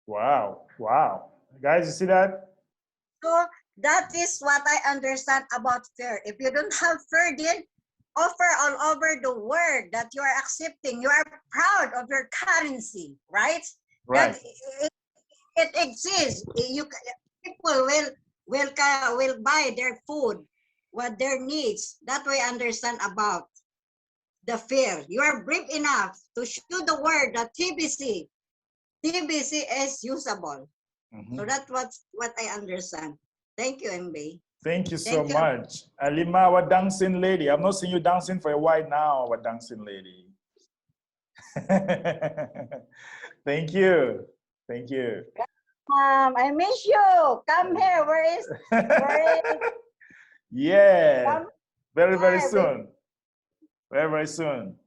Wow. Wow. Guys, you see that? So that is what I understand about fear. If you don't have fear, then offer all over the world that you are accepting. You are proud of your currency, right? Right. That it exists. People will buy their food, what their needs. That way I understand about the fear. You are brave enough to show the world that TBC is usable. So that's what I understand. Thank you, MB. Thank you so much. Alima, our dancing lady. I've not seen you dancing for a while now, our dancing lady. Thank you. Thank you. I miss you. Come here. Where is Yeah. Very soon. Very soon.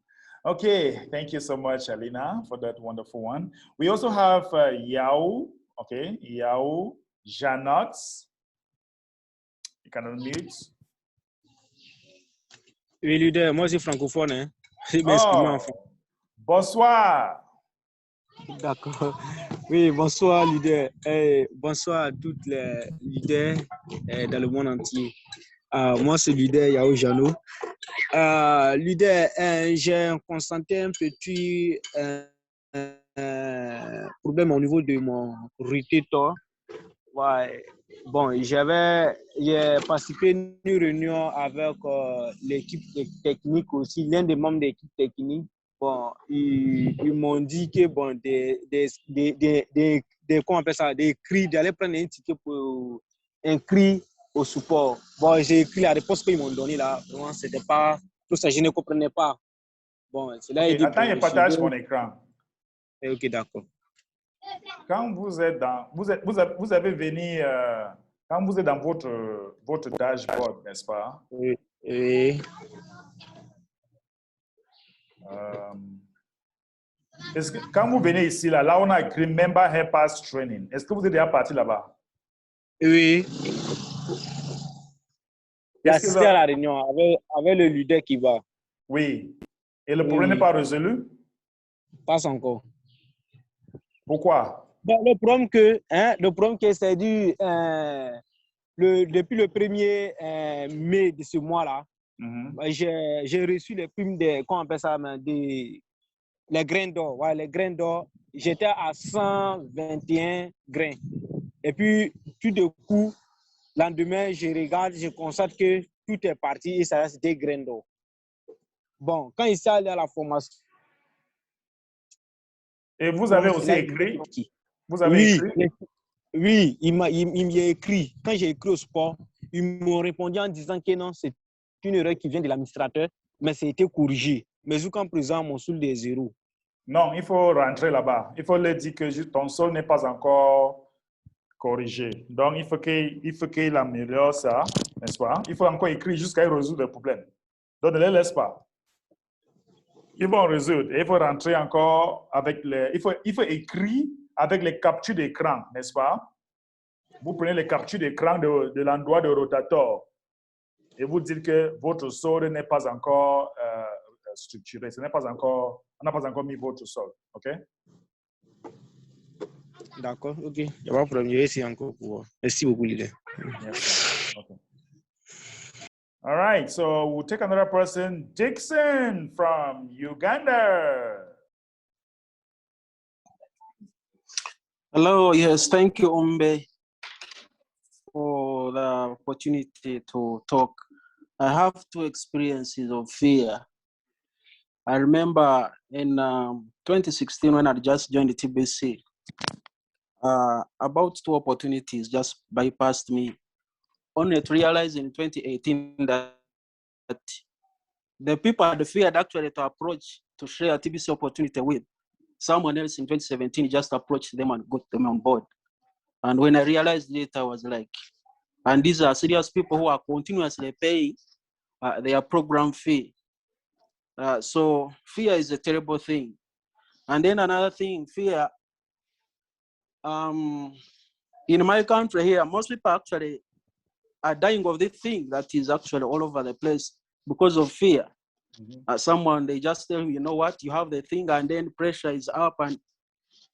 Okay. Thank you so much, Alina, for that wonderful one. We also have Yao. Okay. Yao Janot. You can unmute. Oui, leader, moi je suis francophone. Hein. Je vais m'exprimer en français. Bonsoir. D'accord. Oui, bonsoir, leader. Bonsoir à toutes les leaders dans le monde entier. Moi, c'est leader Yao Jano. Leader, j'ai constaté un petit problème au niveau de mon rotator. Ouais. Bon, j'ai participé à une réunion avec l'équipe technique aussi, l'un des membres de l'équipe technique. Bon, ils m'ont dit que bon, comment on appelle ça, des cris, d'aller prendre un ticket pour un cri au support. Bon, j'ai écrit la réponse qu'ils m'ont donnée là. Vraiment, c'était pas tout ça, je ne comprenais pas. Bon, c'est là. Okay, attends, je partage mon écran. Ok, d'accord. Quand vous êtes dans, vous avez venu, quand vous êtes dans votre dashboard, n'est-ce pas? Oui. Oui. Est-ce que quand vous venez ici, là on a écrit Member Helpers Training. Est-ce que vous êtes déjà parti là-bas? Oui. J'ai assisté à la réunion avec le leader qui va. Oui. Et le problème n'est pas résolu? Pas encore. Pourquoi? Bon, le problème que c'est dû depuis le 1er mai de ce mois-là, j'ai reçu les primes des, comment on appelle ça, les grains d'or. Ouais, les grains d'or, j'étais à 121 grains. Et puis, tout de coup, le lendemain, je regarde, je constate que tout est parti et ça reste des grains d'or. Bon, quand il s'est allé à la formation. Et vous avez aussi écrit? Vous avez Oui, écrit? oui, il m'a écrit. Quand j'ai écrit au sport, ils m'ont répondu en disant que non, c'est une erreur qui vient de l'administrateur, mais ça a été corrigé. Mais jusqu'en présent, mon sol est 0. Non, il faut rentrer là-bas. Il faut leur dire que ton sol n'est pas encore corrigé. Donc, il faut qu'il améliore ça, n'est-ce pas? Il faut encore écrire jusqu'à résoudre le problème. Donc, ne les laisse pas. Ils vont résoudre. Et il faut rentrer encore avec les... Il faut écrire avec les captures d'écran, n'est-ce pas? Vous prenez les captures d'écran de l'endroit de rotateur et vous dites que votre sol n'est pas encore structuré. On n'a pas encore mis votre sol. OK? D'accord, OK. Il n'y a pas de problème. Je vais essayer encore pour voir. Merci beaucoup, leader. Yes, okay. All right, so we'll take another person, Dixon from Uganda. Hello, yes, thank you, Umbe, for the opportunity to talk. I have two experiences of fear. I remember in 2016 when I just joined the TBC, about two opportunities just bypassed me, only to realize in 2018 that the people had feared actually to approach to share a TBC opportunity with someone else in 2017, just approached them and got them on board. And when I realized it, I was like, and these are serious people who are continuously paying their program fee. So fear is a terrible thing. And then another thing, fear, in my country here, most people actually are dying of this thing that is actually all over the place because of fear. Someone, they just tell you, you know what, you have the thing, and then pressure is up and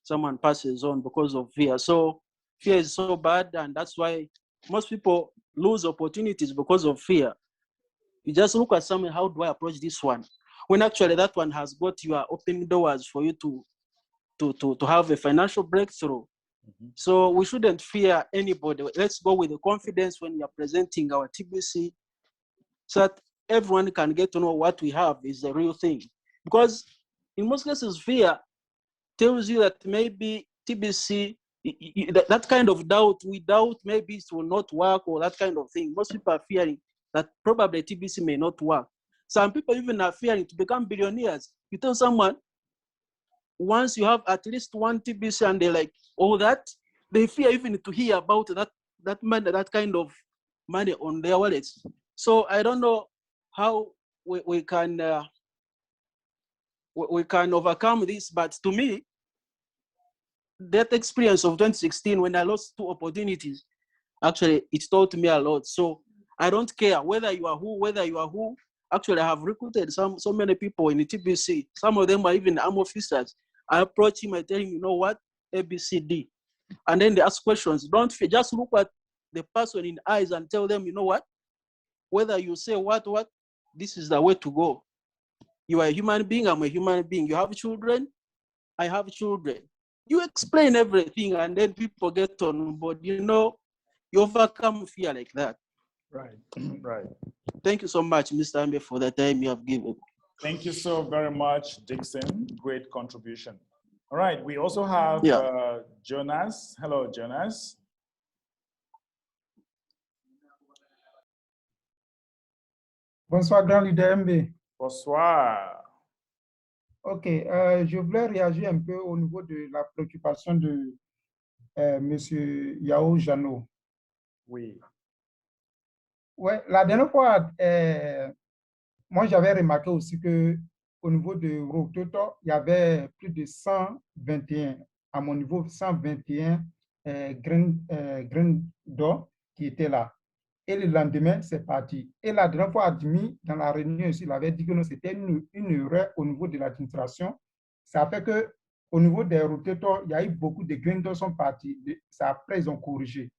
someone passes on because of fear. So fear is so bad, and that's why most people lose opportunities because of fear. You just look at someone, how do I approach this one? When actually that one has got you are opening doors for you to have a financial breakthrough. So we shouldn't fear anybody. Let's go with the confidence when we are presenting our TBC so that everyone can get to know what we have is the real thing. Because in most cases, fear tells you that maybe TBC, that kind of doubt, we doubt maybe it will not work or that kind of thing. Most people are fearing that probably TBC may not work. Some people even are fearing to become billionaires. You tell someone, once you have at least one TBC and they're like, oh, that, they fear even to hear about that money, that kind of money on their wallets. So I don't know how we can overcome this, but to me, that experience of 2016 when I lost two opportunities, actually, it taught me a lot. So I don't care whether you are who. Actually, I have recruited so many people in the TBC. Some of them are even army officers. I approach him, I tell him, you know what, ABCD. And then they ask questions. Don't fear, just look at the person in the eyes and tell them, you know what, whether you say what, this is the way to go. You are a human being, I'm a human being. You have children, I have children. You explain everything and then people get on board. You know, you overcome fear like that. Right, right. Thank you so much, Mr. Ambe, for the time you have given. Thank you so very much, Dixon. Great contribution. All right, we also have Jonas. Hello, Jonas. Bonsoir, grand leader MB. Bonsoir. Ok, je voulais réagir un peu au niveau de la préoccupation de Monsieur Yao Jano. Oui. Ouais, la dernière fois, moi j'avais remarqué aussi que au niveau de Rototo, il y avait plus de 121, à mon niveau, 121 grains d'or qui étaient là. Et le lendemain, c'est parti. Et la dernière fois, admis dans la réunion aussi, il avait dit que c'était une erreur au niveau de l'administration. Ça fait que au niveau des rotators, il y a eu beaucoup de gains qui sont partis. Après, ils ont corrigé.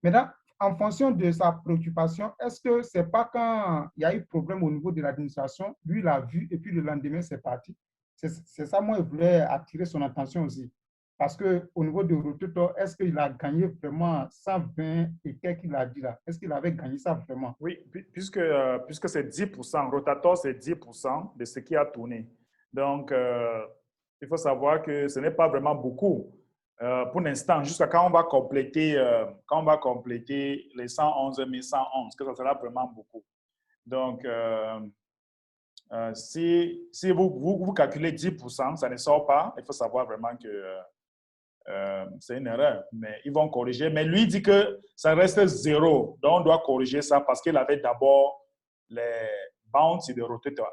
Maintenant, en fonction de sa préoccupation, est-ce que c'est pas quand il y a eu problème au niveau de l'administration, lui, il a vu et puis le lendemain, c'est parti? C'est ça, moi, je voulais attirer son attention aussi. Parce qu'au niveau de Rototo, est-ce qu'il a gagné vraiment 120 et qu'est-ce qu'il a dit là? Est-ce qu'il avait gagné ça vraiment? Oui, puisque c'est 10%, Rotator, c'est 10% de ce qui a tourné. Donc, il faut savoir que ce n'est pas vraiment beaucoup. Pour l'instant, jusqu'à quand on va compléter les 111 111, que ça sera vraiment beaucoup. Donc, si vous calculez 10%, ça ne sort pas. Il faut savoir vraiment que c'est une erreur, mais ils vont corriger. Mais lui dit que ça reste 0. Donc, on doit corriger ça parce qu'il avait d'abord les bounties de rotator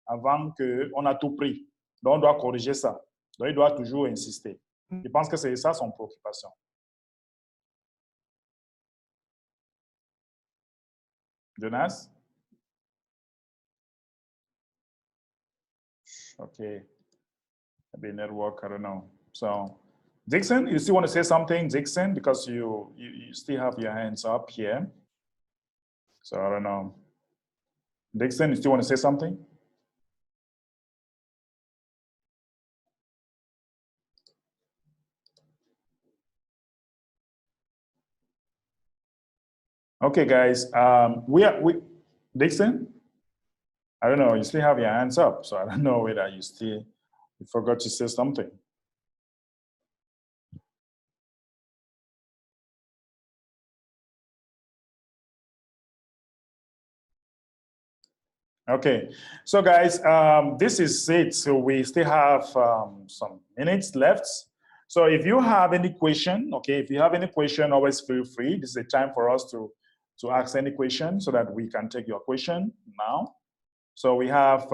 avant qu'on a tout pris. Donc, on doit corriger ça. Donc, il doit toujours insister. Je pense que c'est ça son préoccupation. Jonas? Okay. Maybe network, I don't know. So, Dixon, you still want to say something, Dixon, because you still have your hands up here. So, I don't know. Dixon, you still want to say something? Okay, guys, Dixon, I don't know, you still have your hands up, so I don't know whether you forgot to say something. Okay, so guys, this is it. So we still have some minutes left. So if you have any question, okay, if you have any question, always feel free. This is a time for us to ask any question so that we can take your question now. So we have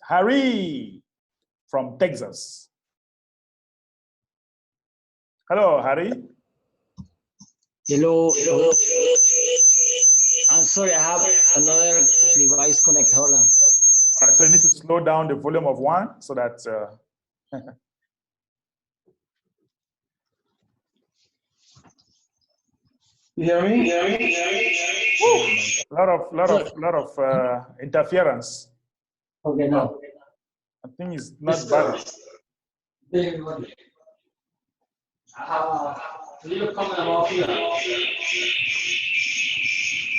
Harry from Texas. Hello, Harry. Hello. I'm sorry, I have another device connected. Hold on. All right, so you need to slow down the volume of one so that. You hear me? Lot of interference. Okay, now. I think it's not bad.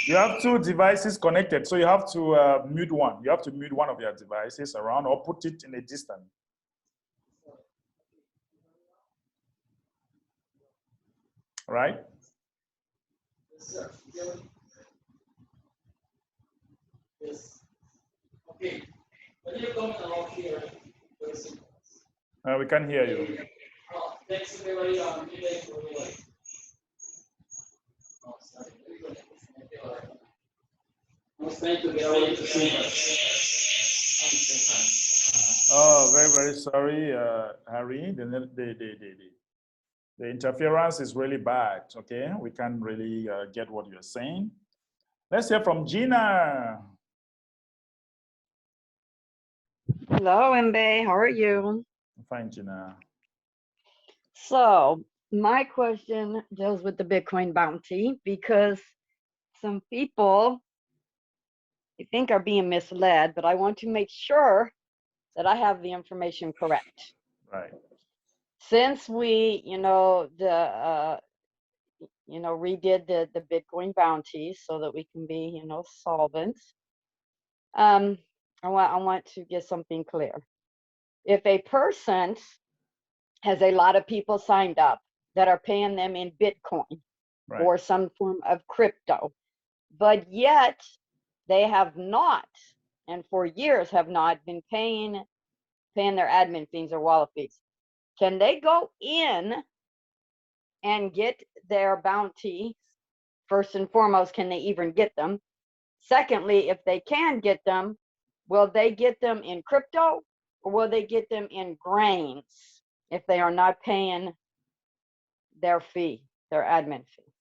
You have two devices connected, so you have to mute one. You have to mute one of your devices around or put it in a distance. Right? Yes. Okay. When you come along here, we can't hear you. thanks everybody. I was trying to get away to see her. Oh, very, very sorry, Harry. The interference is really bad, okay? We can't really get what you're saying. Let's hear from Gina. Hello, Mbe. How are you? Fine, Gina. So my question deals with the Bitcoin bounty because some people I think are being misled, but I want to make sure that I have the information correct. Right. Since we, redid the Bitcoin bounties so that we can be, solvent. I want to get something clear. If a person has a lot of people signed up that are paying them in Bitcoin or some form of crypto, but yet they have not, and for years have not been paying their admin fees or wallet fees, can they go in and get their bounty? First and foremost, can they even get them? Secondly, if they can get them, will they get them in crypto or will they get them in grains if they are not paying their fee, their admin fee?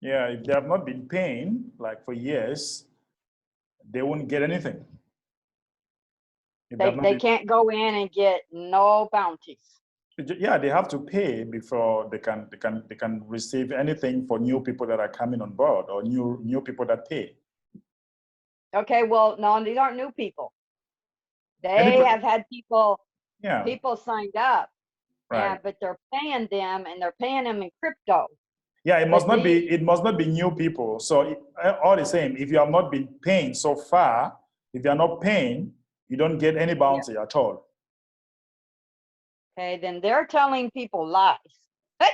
Yeah, if they have not been paying like for years, they won't get anything. They can't go in and get no bounties. Yeah, they have to pay before they can receive anything for new people that are coming on board or new people that pay. Okay, well, no, these aren't new people. They Anybody, have had people yeah, signed up. right. Yeah, but they're paying them and they're paying them in crypto. Yeah, it must But not be. It must not be new people. So all the same, if you have not been paying so far, if you are not paying, you don't get any bounty at all. Okay, then they're telling people lies. Hey!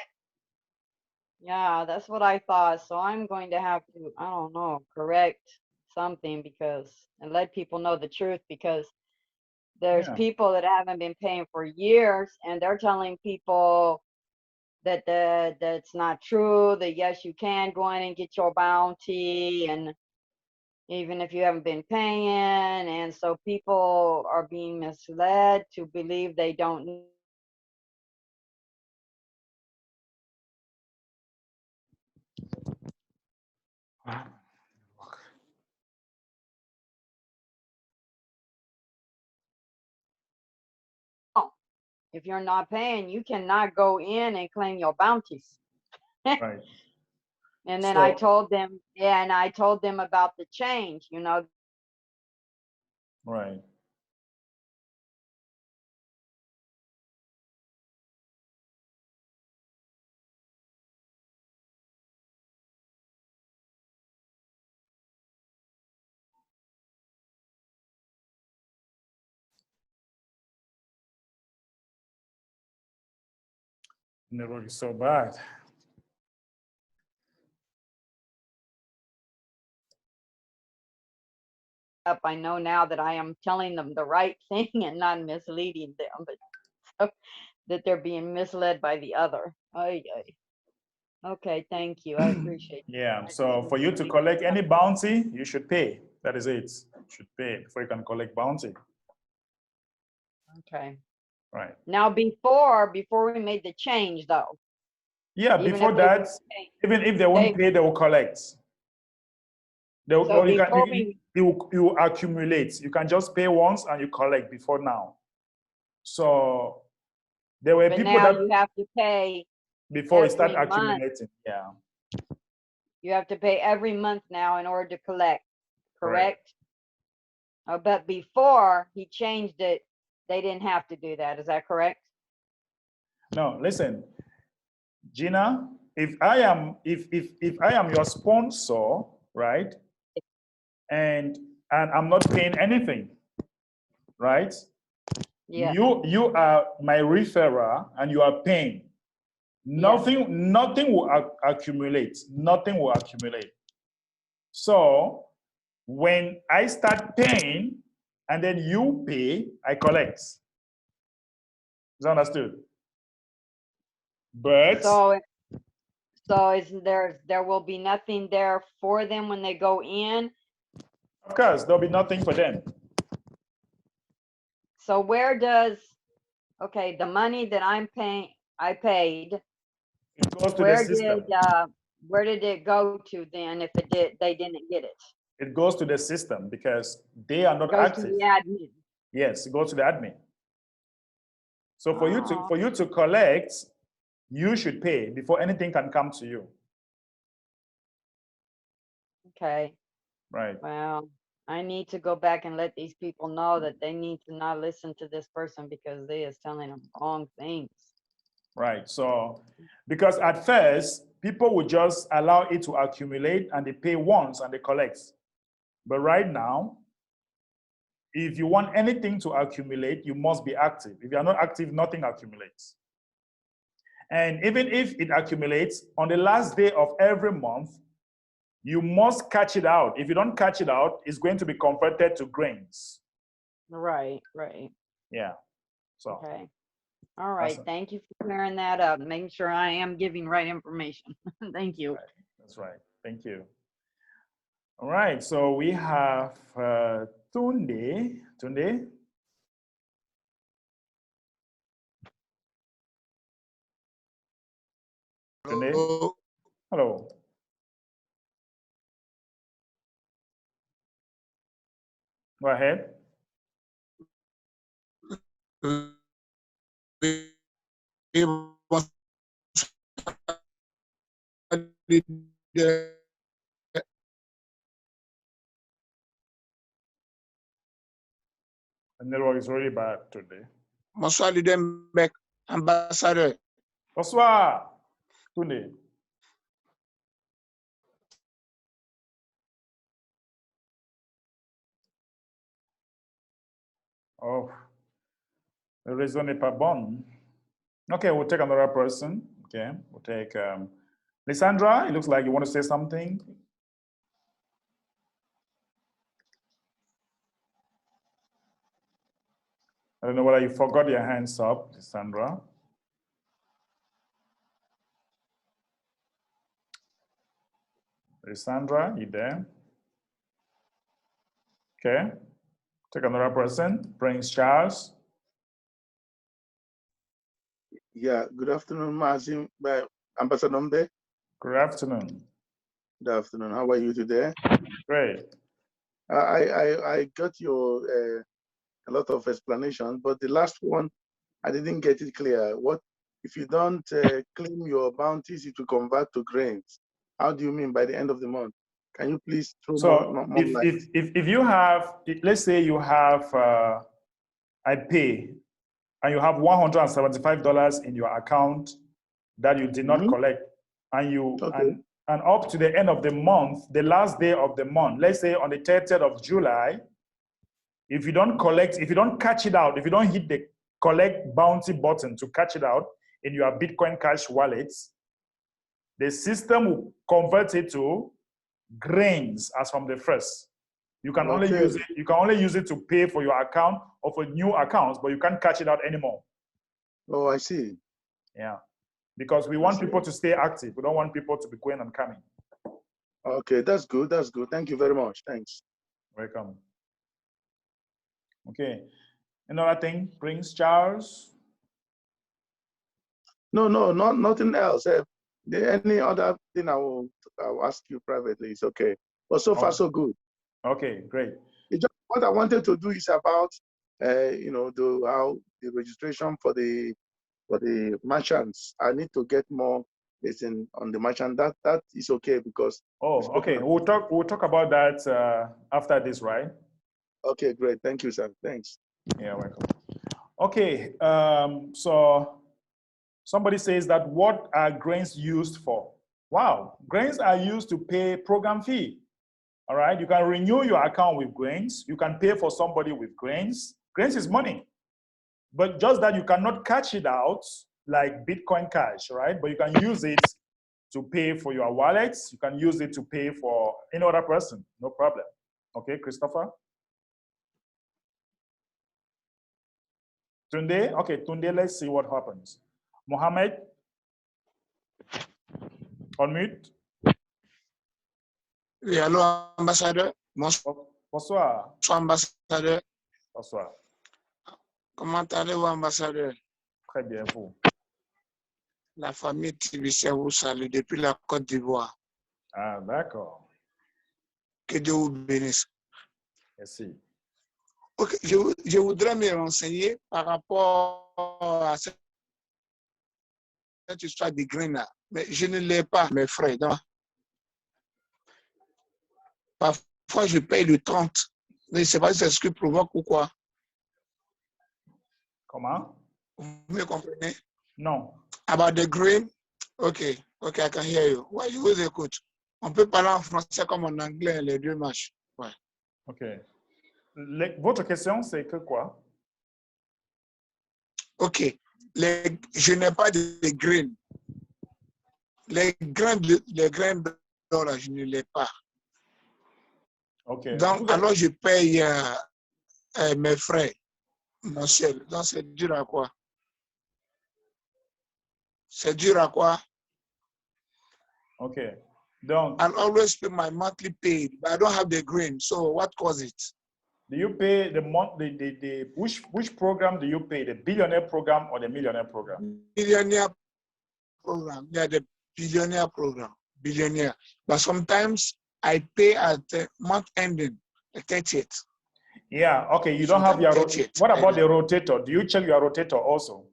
Yeah, that's what I thought. So I'm going to have to, I don't know, correct something and let people know the truth, because there's people that haven't been paying for years and they're telling people that that's not true, that yes, you can go in and get your bounty, and even if you haven't been paying. And so people are being misled to believe they don't need. If you're not paying, you cannot go in and claim your bounties. Right. And then I told them, and I told them about the change, Right. Network is so bad. I know now that I am telling them the right thing and not misleading them, but so that they're being misled by the other. Oy, oy. Okay, thank you. I appreciate it. Yeah. So for you to collect any bounty, you should pay. That is it. You should pay before you can collect bounty. Okay. Right. Now before we made the change though. Yeah. Even Before if they that, wouldn't pay, even if they won't pay, they will collect. They will, So or before you accumulate. You can just pay once and you collect before now. So there were but people now that you have to pay before it start every month. accumulating. Yeah. You have to pay every month now in order to collect, Correct. correct? But before he changed it, they didn't have to do that. Is that correct? No, listen, Gina, if I am your sponsor, right? And I'm not paying anything, right? Yeah. You are my referrer and you are paying. Nothing will accumulate. Nothing will accumulate. So when I start paying and then you pay, I collect. Is that understood? But So isn't there will be nothing there for them when they go in? of course, there'll be nothing for them. So where does, okay, the money that I paid, it goes to the system. Where did it go to then if they didn't get it? It goes to the system because they are not Goes active. to the admin. Yes, it goes to the admin. So for Oh. you to collect, you should pay before anything can come to you. Okay. Right. Well, I need to go back and let these people know that they need to not listen to this person because they is telling them wrong things. Right. So, because at first, people would just allow it to accumulate and they pay once and they collect. But right now, if you want anything to accumulate, you must be active. If you are not active, nothing accumulates. And even if it accumulates, on the last day of every month, you must catch it out. If you don't catch it out, it's going to be converted to grains. Right. Yeah. So. Okay. All right. Thank you for clearing that up, making sure I am giving right information. Thank you. Right. That's right. Thank you. All right. So we have Tunde. Tunde. Tunde. Hello. Go ahead. The network is really bad today. Bonsoir, leader Mbek, ambassadeur. Bonsoir, Tunde. Oh, the réseau n'est pas bon. Okay, we'll take another person. Okay, we'll take Lysandra. It looks like you want to say something. I don't know whether you forgot your hands up, Lysandra. Lysandra, you there? Okay, take another person. Prince Charles. Yeah, good afternoon, Mazim, Ambassador Mbe. Good afternoon. Good afternoon. How are you today? Great. I got your a lot of explanation, but the last one I didn't get it clear. What if you don't claim your bounties, it will convert to grains? How do you mean by the end of the month? Can you please throw more light? If you have, let's say you have, I pay, and you have $175 in your account that you did not collect, and you and up to the end of the month, the last day of the month, let's say on the 30th of July, if you don't collect, if you don't catch it out, if you don't hit the collect bounty button to catch it out in your Bitcoin Cash wallets, the system will convert it to grains as from the first. You can only use it. You can only use it to pay for your account or for new accounts, but you can't catch it out anymore. Oh, I see. Yeah, because we want people to stay active. We don't want people to be going and coming. Okay, that's good. That's good. Thank you very much. Thanks. Welcome. Okay. Another thing, Prince Charles. No, nothing else. Any other thing I'll ask you privately. It's okay. But so far, so good. Okay, great. What I wanted to do is about, how the registration for the merchants. I need to get more listen on the merchant. That is okay because. Oh, okay. We'll talk about that after this, right? Okay, great. Thank you, sir. Thanks. Yeah, welcome. Okay. So somebody says that what are grains used for? Wow, grains are used to pay program fee. All right, you can renew your account with grains. You can pay for somebody with grains. Grains is money, but just that you cannot cash it out like Bitcoin Cash, right? But you can use it to pay for your wallets. You can use it to pay for any other person, no problem. Okay, Christopher? Tunde? Okay, Tunde, let's see what happens. Mohammed? Unmute. Oui, allô, ambassadeur. Bonsoir. Bonsoir, ambassadeur. Bonsoir. Comment allez-vous, ambassadeur? Très bien, vous. La famille TBC vous salue depuis la Côte d'Ivoire. Ah, d'accord. Que Dieu vous bénisse. Merci. Okay, je voudrais me renseigner par rapport à cette histoire de graines, mais je ne l'ai pas, mes frères. Donc, parfois, je paye le 30. Je ne sais pas si c'est ce qui provoque ou quoi. Comment? Vous me comprenez? Non. About the grain? Okay, I can hear you. Ouais, je vous écoute. On peut parler en français comme en anglais, les deux marchent. Ouais. OK. Votre question, c'est que quoi? OK. Je n'ai pas de grains. Les grains d'or, je ne l'ai pas. OK. Donc, alors je paye mes frais mensuels. Donc, c'est dur à quoi? C'est dur à quoi? OK. Donc, I always pay my monthly paid, but I don't have the grain. So, what causes it? Do you pay the which program do you pay? The billionaire program or the millionaire program? Billionaire program. Yeah, the billionaire program. Billionaire. But sometimes I pay at the month ending, the 30th. Yeah, okay, you don't have your, what about the rotator? Do you check your rotator also?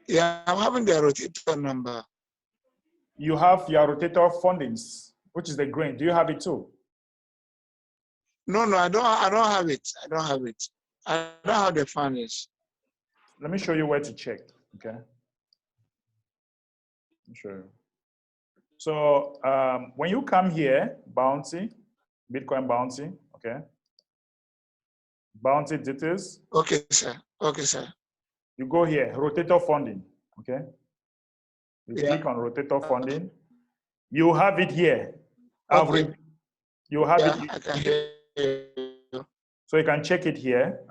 Yeah, I'm having the rotator number. You have your rotator fundings, which is the grain. Do you have it too? No, I don't have it. I don't have it. I don't have the fundings. Let me show you where to check, okay? Let me show you. So when you come here, bounty, Bitcoin bounty, okay? Bounty details. Okay, sir. Okay, sir. You go here, rotator funding, okay? You click on rotator funding. You have it here. Okay. You have Yeah, it. I can hear you. So you can check it here.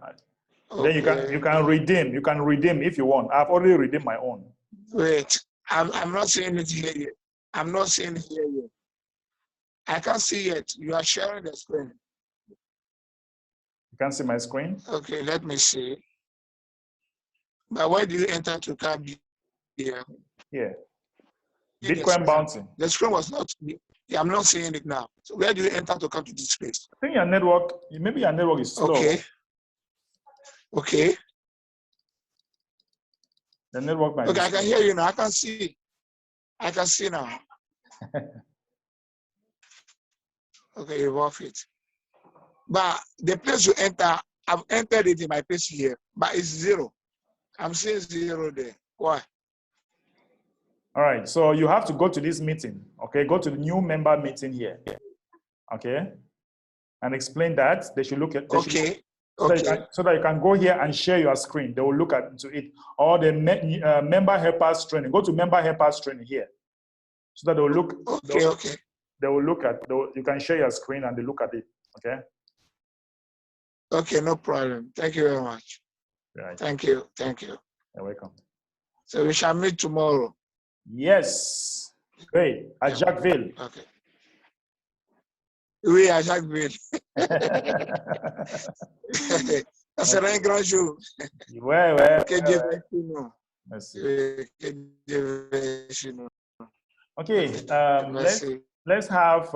Okay. Then you can redeem. You can redeem if you want. I've already redeemed my own. Wait, I'm not seeing it here yet. I'm not seeing it here yet. I can't see it. You are sharing the screen. You can see my screen? Okay, let me see. But where do you enter to come here? Here. Bitcoin bounty. The screen was not, yeah, I'm not seeing it now. So where do you enter to come to this place? I think your network, maybe your network is slow. Okay. Okay. The network might Okay, be I can hear you now. I can see. I can see now. Okay, you're off it. But the place you enter, I've entered it in my place here, but it's 0. I'm seeing 0 there. Why? All right, so you have to go to this meeting, okay? Go to the new member meeting here, okay? And explain that. They should look at. Okay. So that you can go here and share your screen. They will look into it. Or the member helpers training. Go to member helpers training here, so that they will look. Okay. They will look at. You can share your screen and they look at it. Okay. Okay, no problem. Thank you very much. Right. Thank you. You're welcome. So we shall meet tomorrow. Yes. Great. At Jacquesville. Okay. Oui, à Jacquesville. Ça sera un grand jour. Ouais. Que Dieu bénisse nous. Merci. Que Dieu bénisse nous. Okay. Merci. Let's have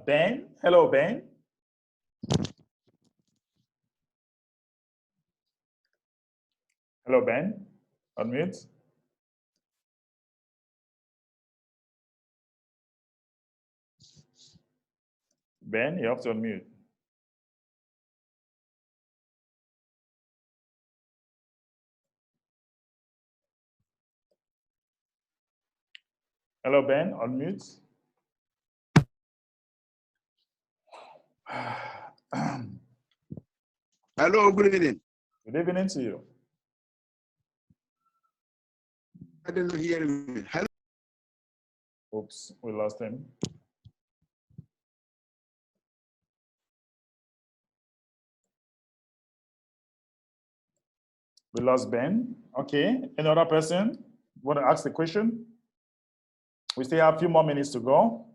Ben. Hello, Ben. Hello, Ben. Unmute. Ben, you have to unmute. Hello, Ben, unmute. Hello, good evening. Good evening to you. I didn't hear you. Hello. Oops, we lost him. We lost Ben. Okay, another person want to ask the question? We still have a few more minutes to go.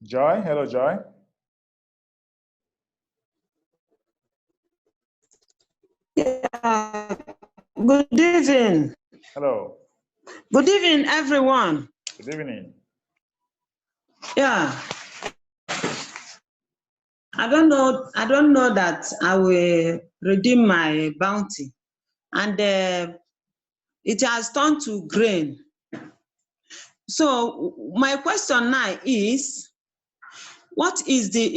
Joy, hello, Joy. Yeah. Good evening. Hello. Good evening, everyone. Good evening. Yeah. I don't know that I will redeem my bounty. And it has turned to grain. So my question now is, what is the,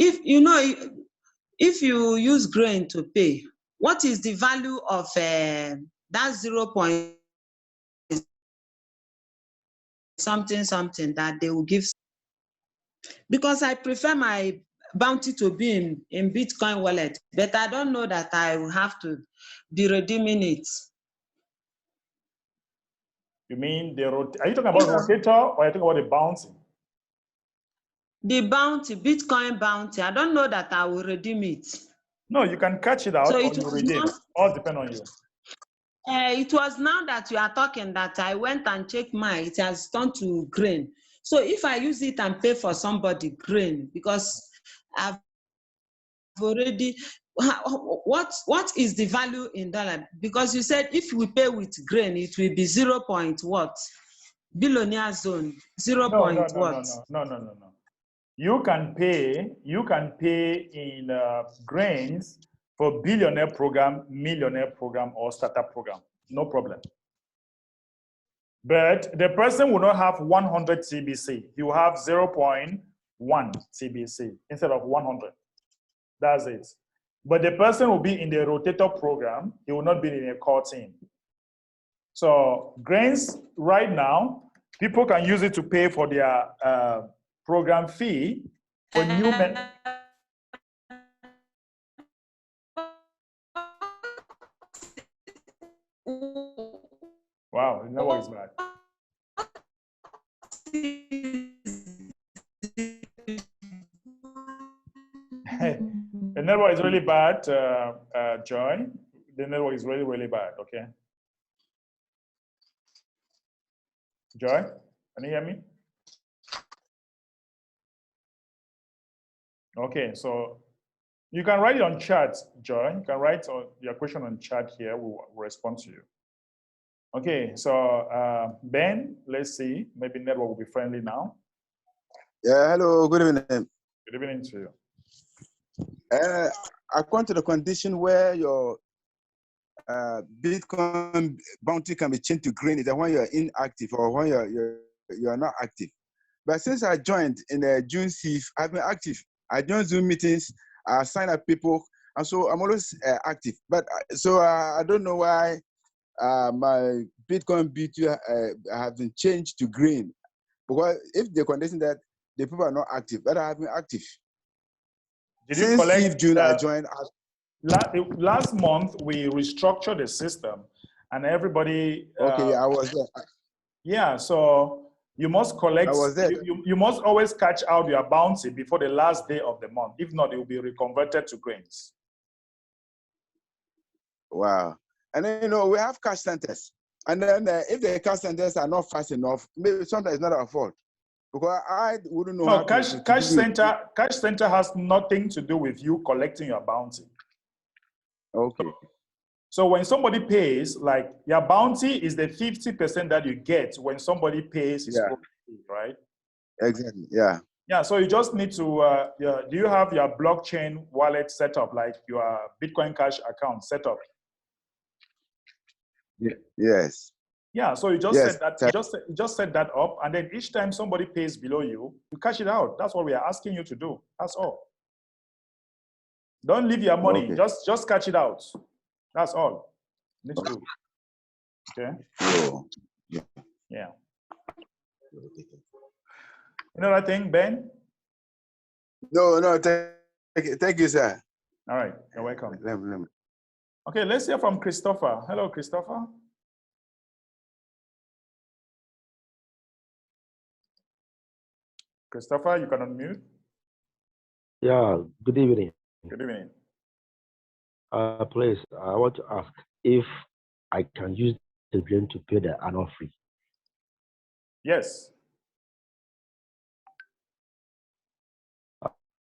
if you use grain to pay, what is the value of that 0. something that they will give? Because I prefer my bounty to be in Bitcoin wallet, but I don't know that I will have to be redeeming it. You mean are you talking about rotator or are you talking about the bounty? The bounty, Bitcoin bounty, I don't know that I will redeem it. No, you can catch it out So or it you was redeem. All depend on you. It was now that you are talking that I went and checked mine. It has turned to grain. So if I use it and pay for somebody grain, because I've already, what is the value in dollar? Because you said if we pay with grain, it will be 0. what? Billionaire zone, 0. No. what? No. you can pay in grains for billionaire program, millionaire program, or startup program. No problem. But the person will not have 100 TBC. He will have 0.1 TBC instead of 100. That's it. But the person will be in the rotator program. He will not be in a core team. So grains right now, people can use it to pay for their program fee for new men. Wow, the network is bad. The network is really bad, Joy. The network is really, really bad, okay? Joy, can you hear me? Okay, so you can write it on chat, Joy. You can write your question on chat here. We'll respond to you. Okay, so Ben, let's see. Maybe network will be friendly now. Yeah, hello, good evening. Good evening to you. According to the condition where your Bitcoin bounty can be changed to green is that when you're inactive or when you're not active. But since I joined in June 6th, I've been active. I joined Zoom meetings, I sign up people, and so I'm always active. But so I don't know why my Bitcoin B2 have been changed to green. Because if the condition that the people are not active, but I have been active. Did you Since collect 5th June, I joined. Last month, we restructured the system, and everybody. Okay, I was there. Yeah, so you must collect. I was there. You must always catch out your bounty before the last day of the month. If not, it will be reconverted to grains. Wow. And then, we have cash centers. And then if the cash centers are not fast enough, maybe sometimes it's not our fault. Because I wouldn't know how No, cash center has nothing to do with you collecting your bounty. Okay. So when somebody pays, like your bounty is the 50% that you get when somebody pays his property, right? Exactly. Yeah. Yeah. So you just need to. Do you have your blockchain wallet set up, like your Bitcoin Cash account set up? Yeah. Yes. Yeah. So you just Yes. set that. You just set that up, and then each time somebody pays below you, you cash it out. That's what we are asking you to do. That's all. Don't leave your money. Okay. Just catch it out. That's all you need to do. Okay. Oh. Yeah. Yeah. Another thing, Ben? No. Thank you, sir. All right. You're welcome. Let me. Okay. Let's hear from Christopher. Hello, Christopher. Christopher, you can unmute. Yeah, good evening. Good evening. Please, I want to ask if I can use the grain to pay the annual fee. Yes.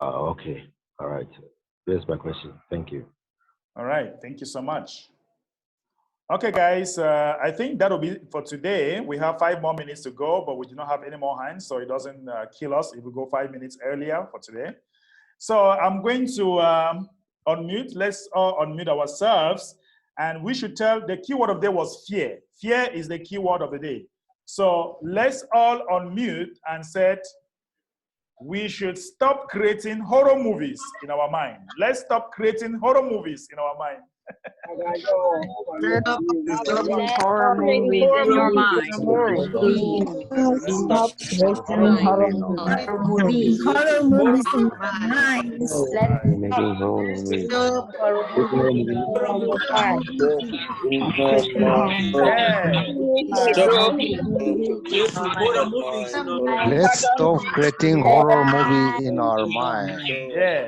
Okay. All right. That's my question. Thank you. All right. Thank you so much. Okay, guys, I think that'll be for today. We have 5 more minutes to go, but we do not have any more hands, so it doesn't kill us if we go 5 minutes earlier for today. So I'm going to unmute. Let's all unmute ourselves. And we should tell, the keyword of the day was fear. Fear is the keyword of the day. So let's all unmute and say, we should stop creating horror movies in our mind. Let's stop creating horror movies in our mind. Stop horror movies in your mind. Stop creating horror movies. Horror movies in my mind. Making horror movies. Let's stop creating horror movie in our mind. Yeah.